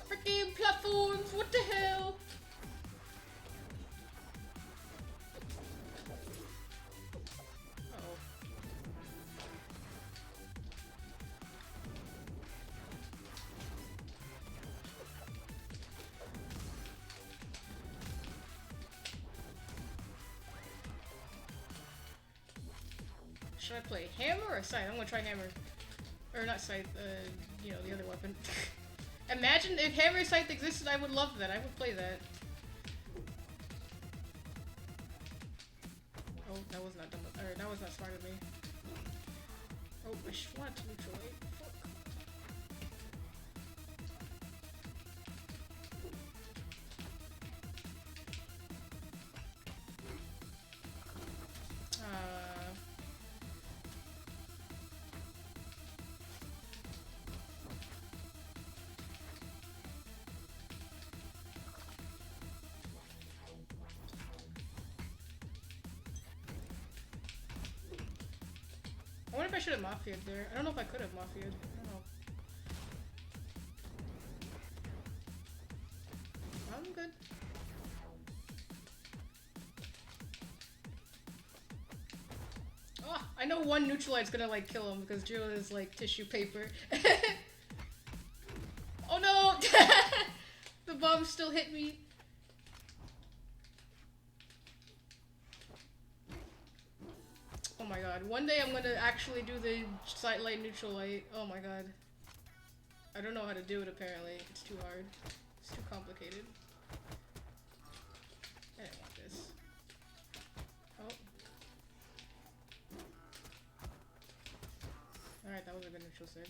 Freaking platforms, what the hell? Uh-oh. Should I play hammer or scythe? I'm gonna try hammer. Or not scythe, you know, the other weapon. Imagine if hammer scythe existed, I would love that. I would play that. Oh, that was not dumb. Or that was not smart of me. Oh, I want to neutral. Fuck. I wonder if I should have mafia'd there. I don't know if I could have mafia'd. I don't know. I'm good. Oh, I know one neutralite's gonna like kill him because Jill is like tissue paper. Oh no! The bomb still hit me. Oh my god. One day I'm gonna actually do the sight light neutral light. Oh my god. I don't know how to do it apparently. It's too hard. It's too complicated. I didn't want this. Oh. Alright, that was a good neutral sig.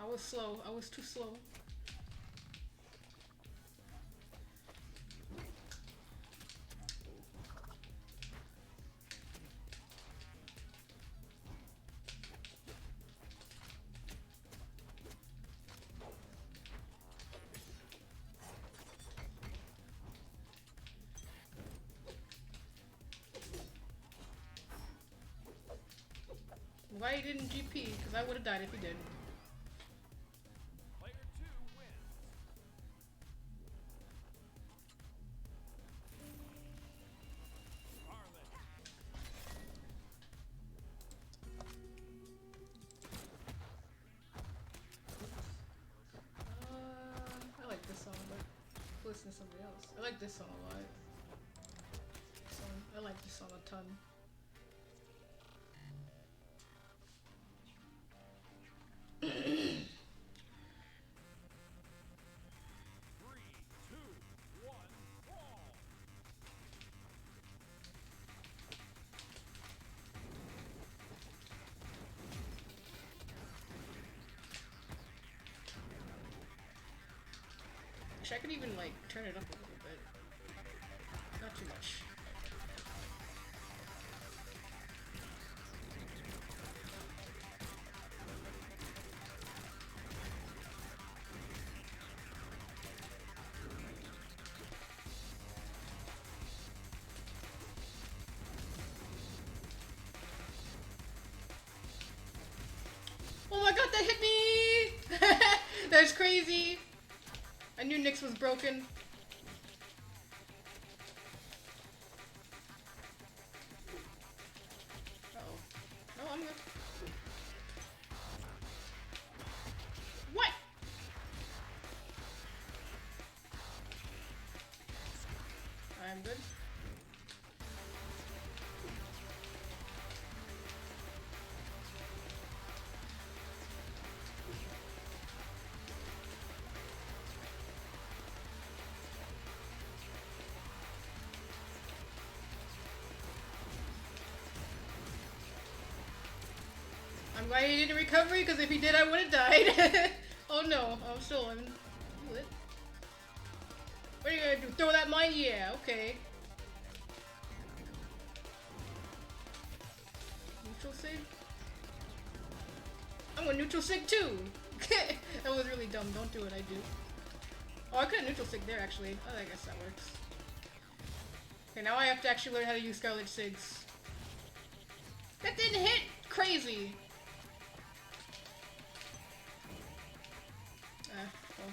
I was slow. I was too slow. Why he didn't GP? Because I would have died if he did. Player 2 wins. Scarlet. I like this song, but listen to somebody else. I like this song a lot. I like this song a ton. I could even like turn it up a little bit. Not too much. Oh my god, that hit me! That's crazy! I knew Nyx was broken. Uh-oh. No, I'm good. What? I'm good. I'm glad he didn't recover because if he did, I would have died. Oh no, I'm still living. What are you gonna do? Throw that mine? Yeah, okay. Neutral sig? I'm gonna neutral sig too! That was really dumb. Don't do it, I do. Oh, I could have neutral sig there actually. Oh, I guess that works. Okay, now I have to actually learn how to use Scarlet Sigs. That didn't hit! Crazy! Well.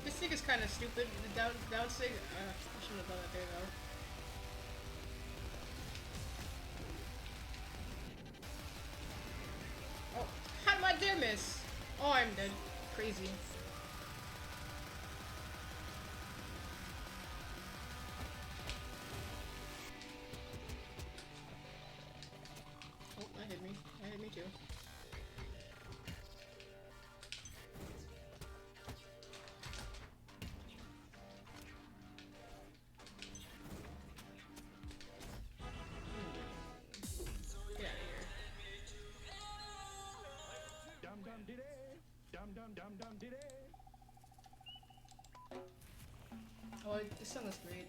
This sig is kind of stupid. The down sig. I shouldn't have done that there though. Oh, how did I dare miss? Oh, I'm dead. Crazy. Oh, that hit me. That hit me too. Get out of here. Dum dum diddy. Dum dum dum dum diddy. Oh, this song is great.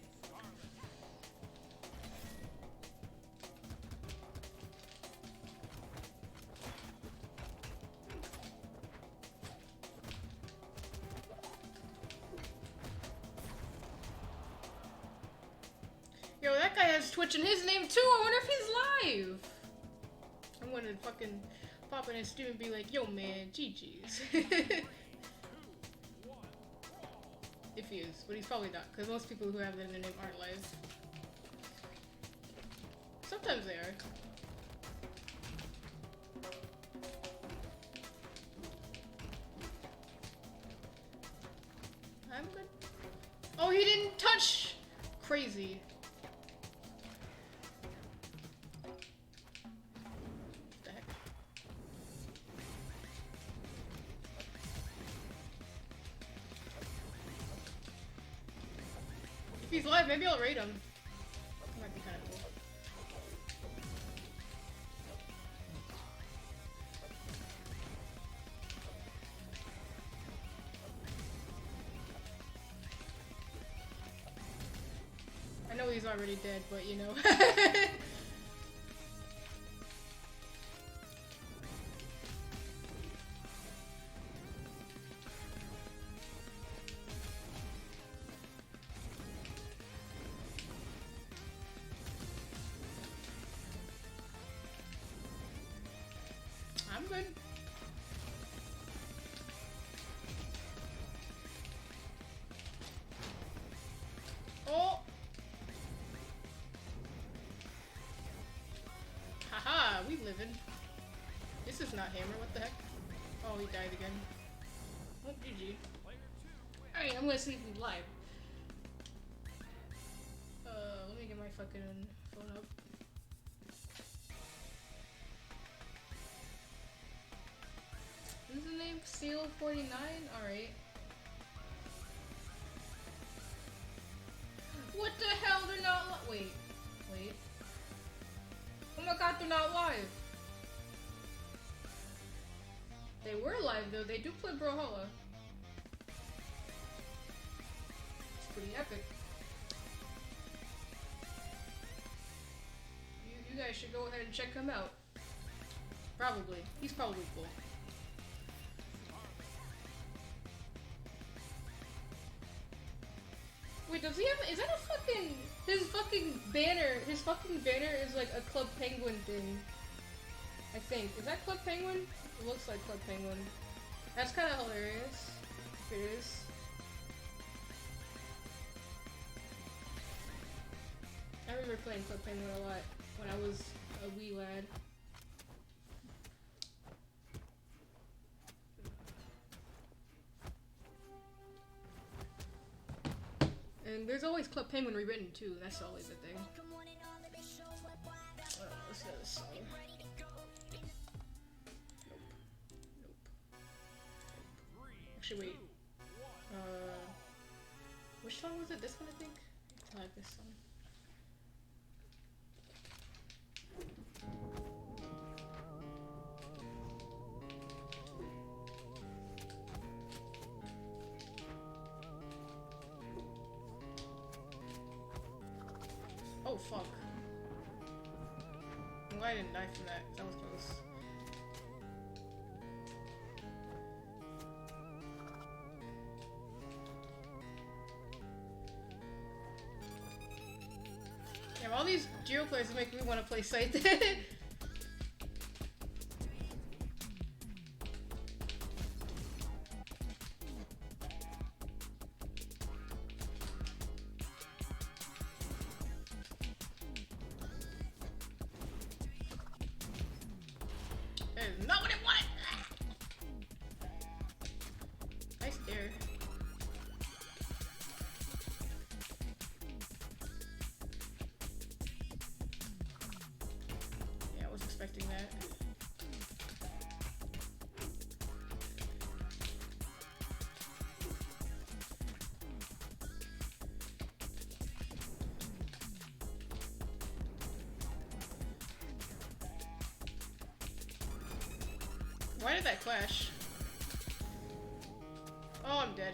Yo, that guy has starts twitching his name too. I wonder if he's live. I'm gonna fucking pop in his stream and be like, yo man, GG's. If he is, but he's probably not, because most people who have that in their name aren't live. Sometimes they are. I'm good. Oh, he didn't touch! Crazy. What the heck? If he's live, maybe I'll raid him. That might be kind of cool. I know he's already dead, but you know. I'm good. Oh! Haha, we living. This is not Hammer, what the heck? Oh, he died again. Oh, GG. Alright, I'm gonna see if he's live. Let me get my fucking phone up. What is the name? Seal49? Alright. What the hell? They're not wait. Oh my god, they're not live. They were live though, they do play Brawlhalla. It's pretty epic. You guys should go ahead and check him out. Probably. He's probably cool. Wait, does he have, is that a fucking, his fucking banner is like a Club Penguin thing. I think. Is that Club Penguin? It looks like Club Penguin. That's kind of hilarious. If it is. I remember playing Club Penguin a lot when I was a wee lad. And there's always Club Penguin rewritten too, that's always a thing. Let's go to this song. Nope. Actually, wait. Which song was it? This one, I think? I like this song. Oh fuck. I'm glad I didn't die from that. That was close. Yeah, all these Geo players make me want to play Scythe. That is not what I wanted! Nice air. Yeah, I was expecting that. Why did that clash? Oh, I'm dead.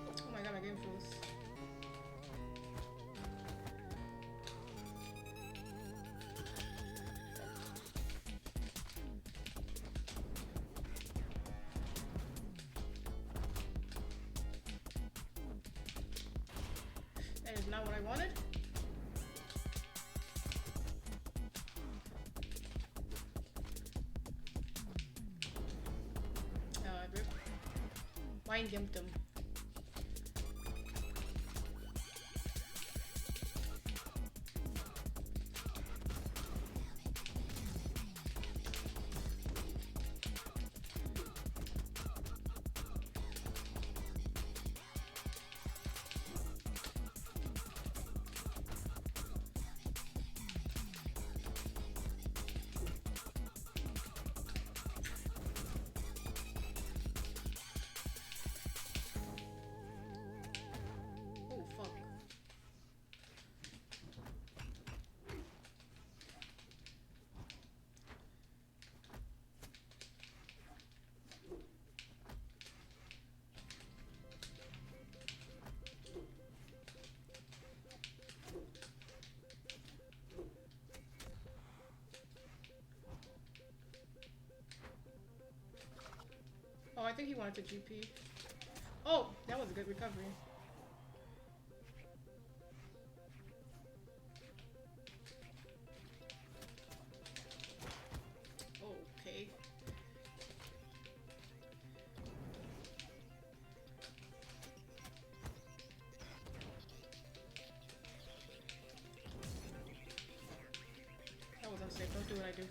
Oh my god, my game froze. not what I wanted. Rip. Wine gimped him. Oh, I think he wanted to GP. Oh, that was a good recovery. Okay. That was unsafe. Don't do what I do.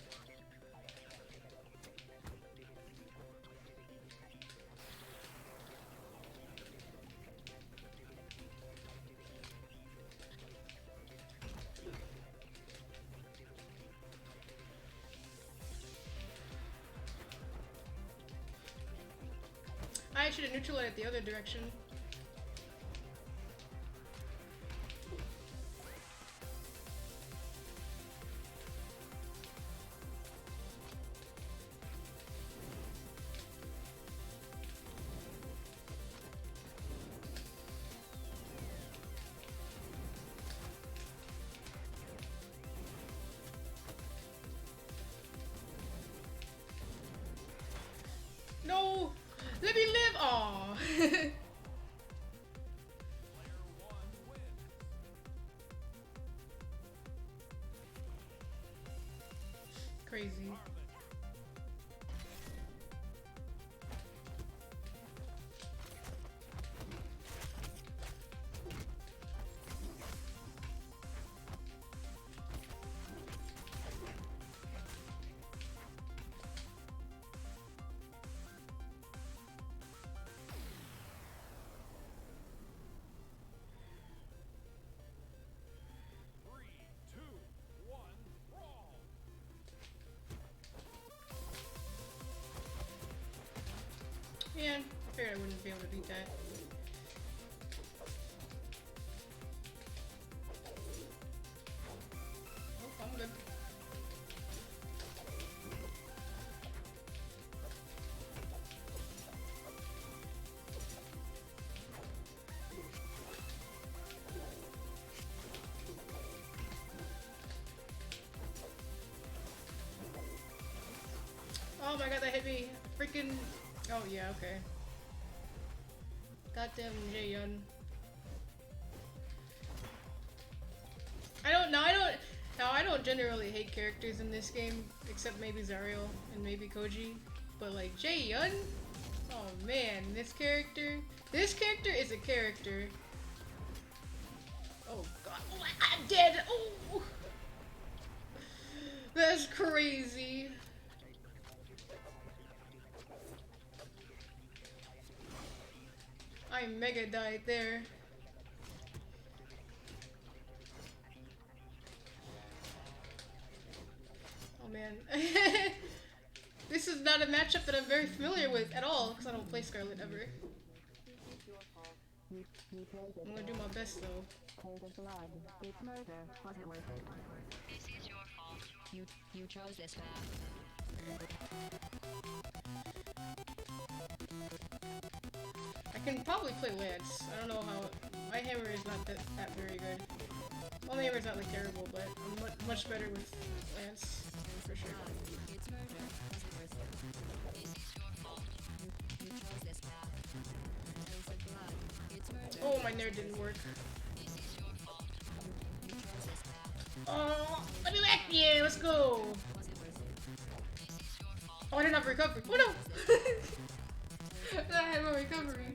I should have neutralized it the other direction. No! Let me live! Aww. Crazy. Yeah, I figured I wouldn't be able to beat that. Oh, I'm good. Oh my god, that hit me. Freaking. Oh yeah, okay. Goddamn Jaehyun. I don't generally hate characters in this game, except maybe Zariel and maybe Koji. But like Jaehyun? Oh man, this character is a character. Oh god, oh, I'm dead! Oh! That's crazy. I mega died there. Oh man. This is not a matchup that I'm very familiar with at all, because I don't play Scarlet ever. I'm gonna do my best though. It's murder. Was it worth it? This is your fault. You chose this path. I can probably play Lance. I don't know how. My hammer is not that very good. Well, my hammer's not like terrible, but I'm much better with Lance for sure. It's murder. Was it worth it? This is your fault. You chose this path. It's murder. Oh, my nair didn't work. This is your fault. Oh, let me back. Yeah, let's go. Oh, I didn't have recovery. Oh no! I had no recovery.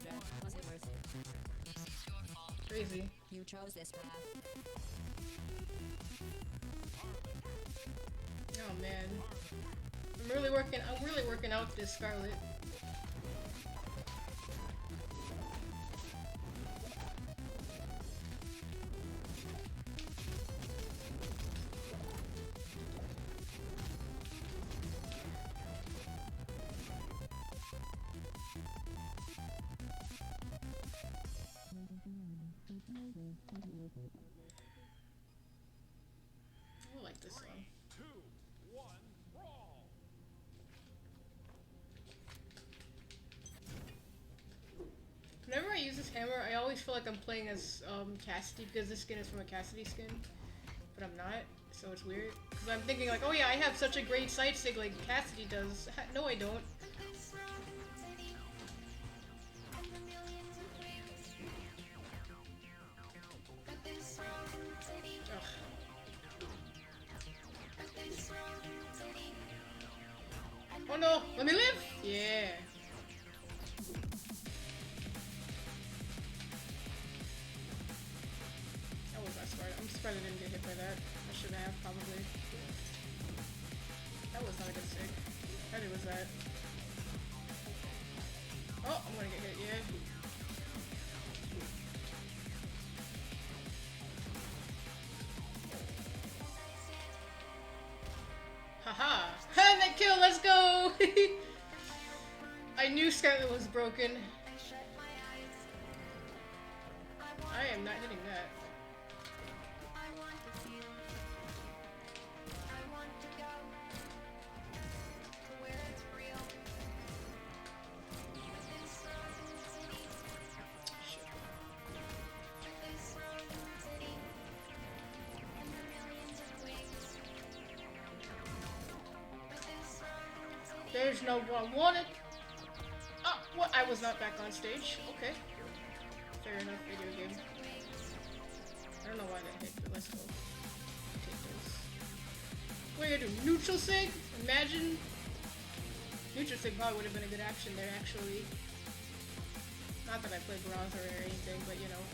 Crazy. You chose this path. Oh man. I'm really working out this Scarlet. I like this song. 2, 1, brawl! Whenever I use this hammer, I always feel like I'm playing as Cassidy because this skin is from a Cassidy skin, but I'm not, so it's weird. Because I'm thinking like, oh yeah, I have such a great sight sig like Cassidy does. No, I don't. Oh no, let me live! Yeah. That was not smart. I'm surprised I didn't get hit by that. I should have, probably. That was not a good stick. How was that? Oh, I'm gonna get hit, yeah. Haha! Ha! That kill, let's go! I knew Scarlet was broken. I am not hitting that. There's no one wanted. Oh, what? I was not back on stage. Okay. Fair enough, video game. I don't know why that hit, but let's go. Take this. What are you gonna do? Neutral sig? Imagine. Neutral sig probably would have been a good action there, actually. Not that I played bronze or anything, but you know.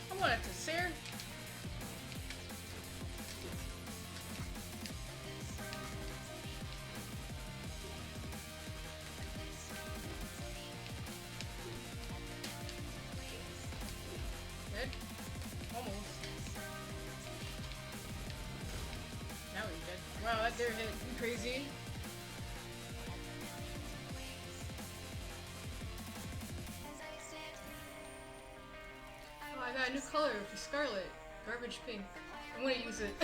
I wanted to Sarah. Dead? Almost. Now he's dead. Wow, that dare hit. You crazy? Oh, I got a new color for Scarlet. Garbage pink. I'm gonna use it.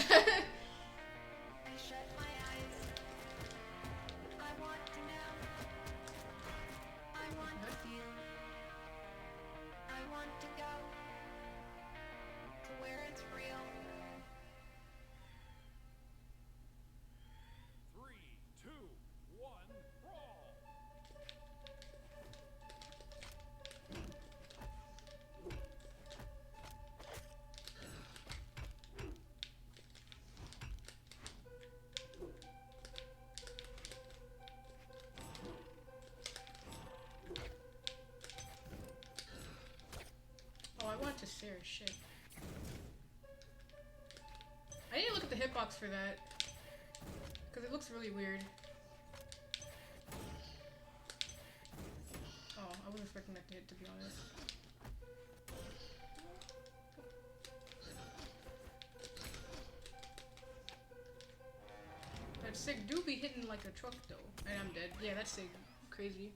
Three, two, one, brawl! Oh, I want to Sarah shit. I need to look at the hitbox for that. Because it looks really weird. Oh, I wasn't expecting that to hit, to be honest. That Sig do be hitting like a truck though. And I'm dead. Yeah, that's Sig. Crazy.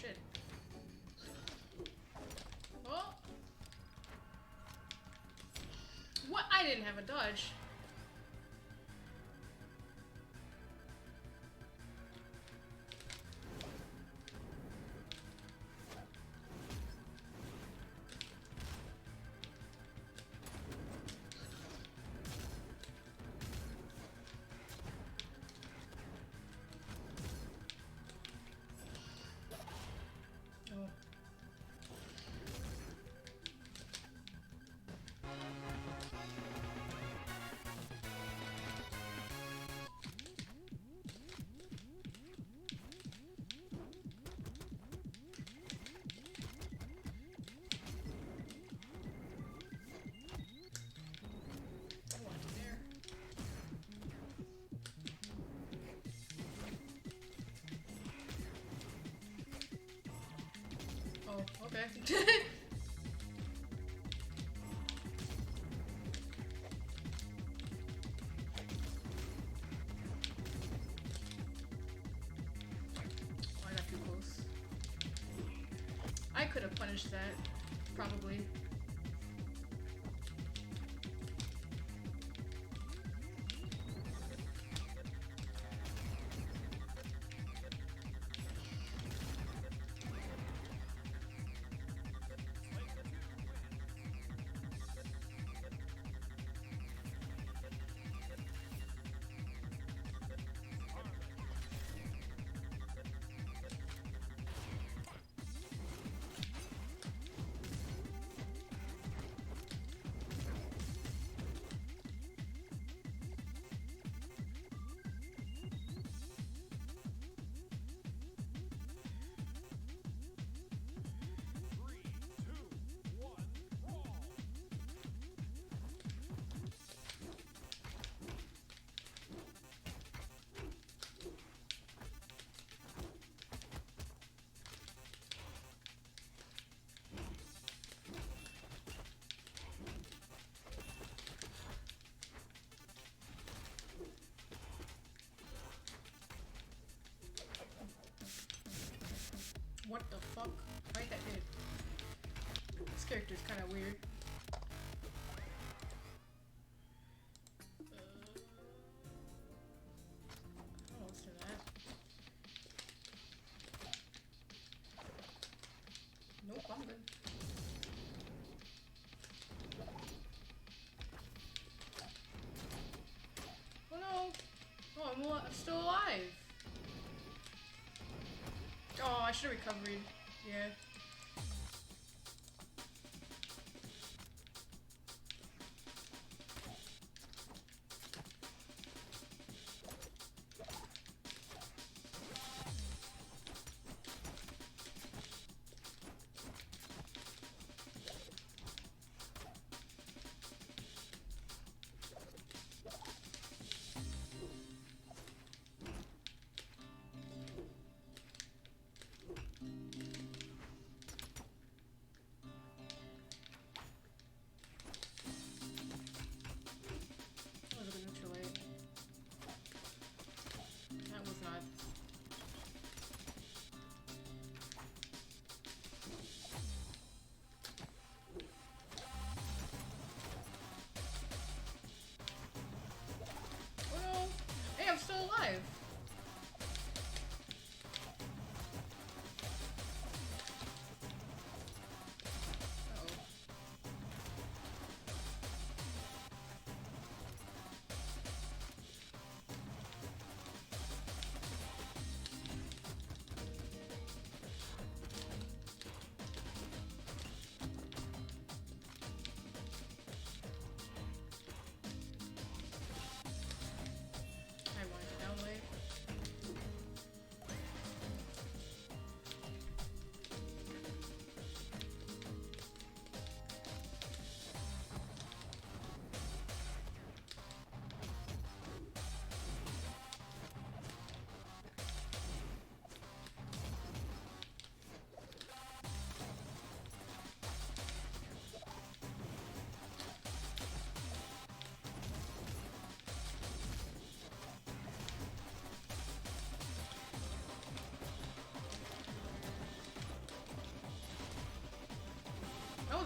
shit. Oh. What? I didn't have a dodge. Oh. Oh, okay. Oh, I got too close. I could have punished that, probably. What the fuck? Why that hit? This character's kind of weird. Oh, let's do that. Nope, I'm good. Oh no! Oh, I'm still alive! Oh, I should have recovered. Yeah.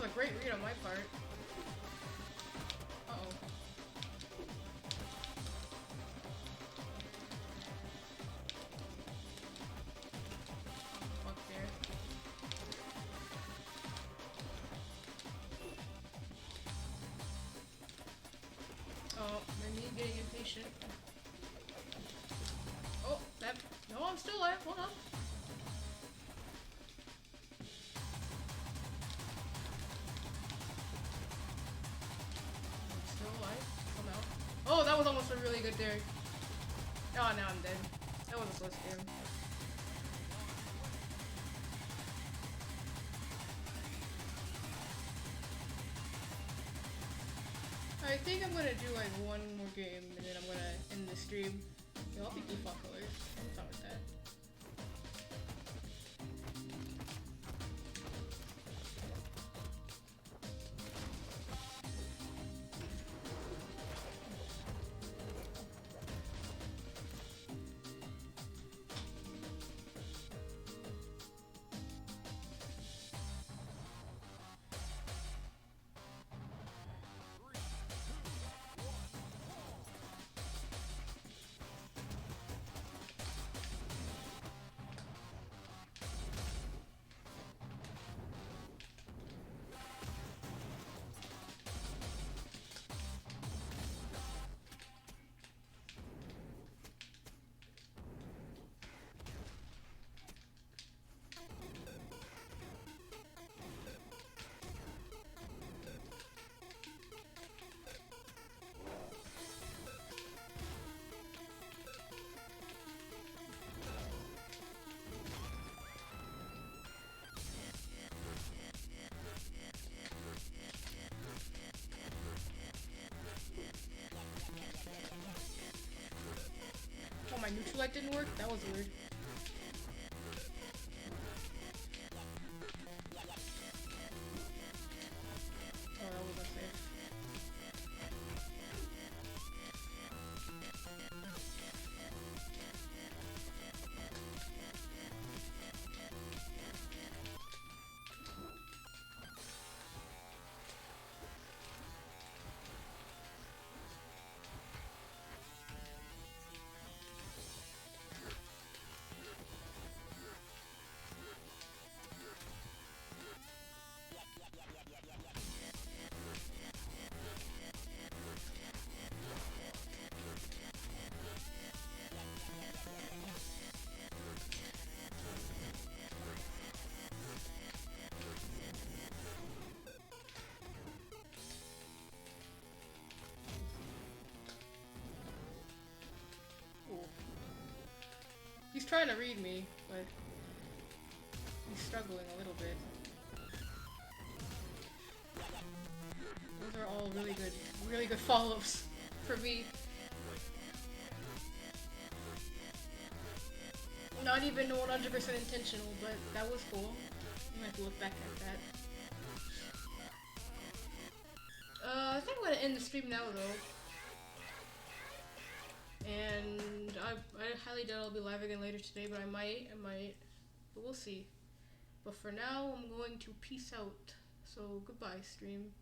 was a great read on my part. Uh-oh. Fuck there. Oh, me getting impatient. Oh, that. No, I'm still alive. Hold on. Still alive. Come out. Oh, that was almost a really good dare. Oh, now I'm dead. That was a close game. I think I'm gonna do like one more game and then I'm gonna end the stream. Yo, I'll be default colors. I'm fine with that. Oh, my neutral light didn't work? That was weird. Oh, that was unsafe. He's trying to read me, but he's struggling a little bit. Those are all really good follow-ups for me. Not even 100% intentional, but that was cool. You have to look back at that. I think I'm gonna end the stream now, though. And I highly doubt I'll be live again later today, but I might, but we'll see. But for now, I'm going to peace out. So goodbye, stream.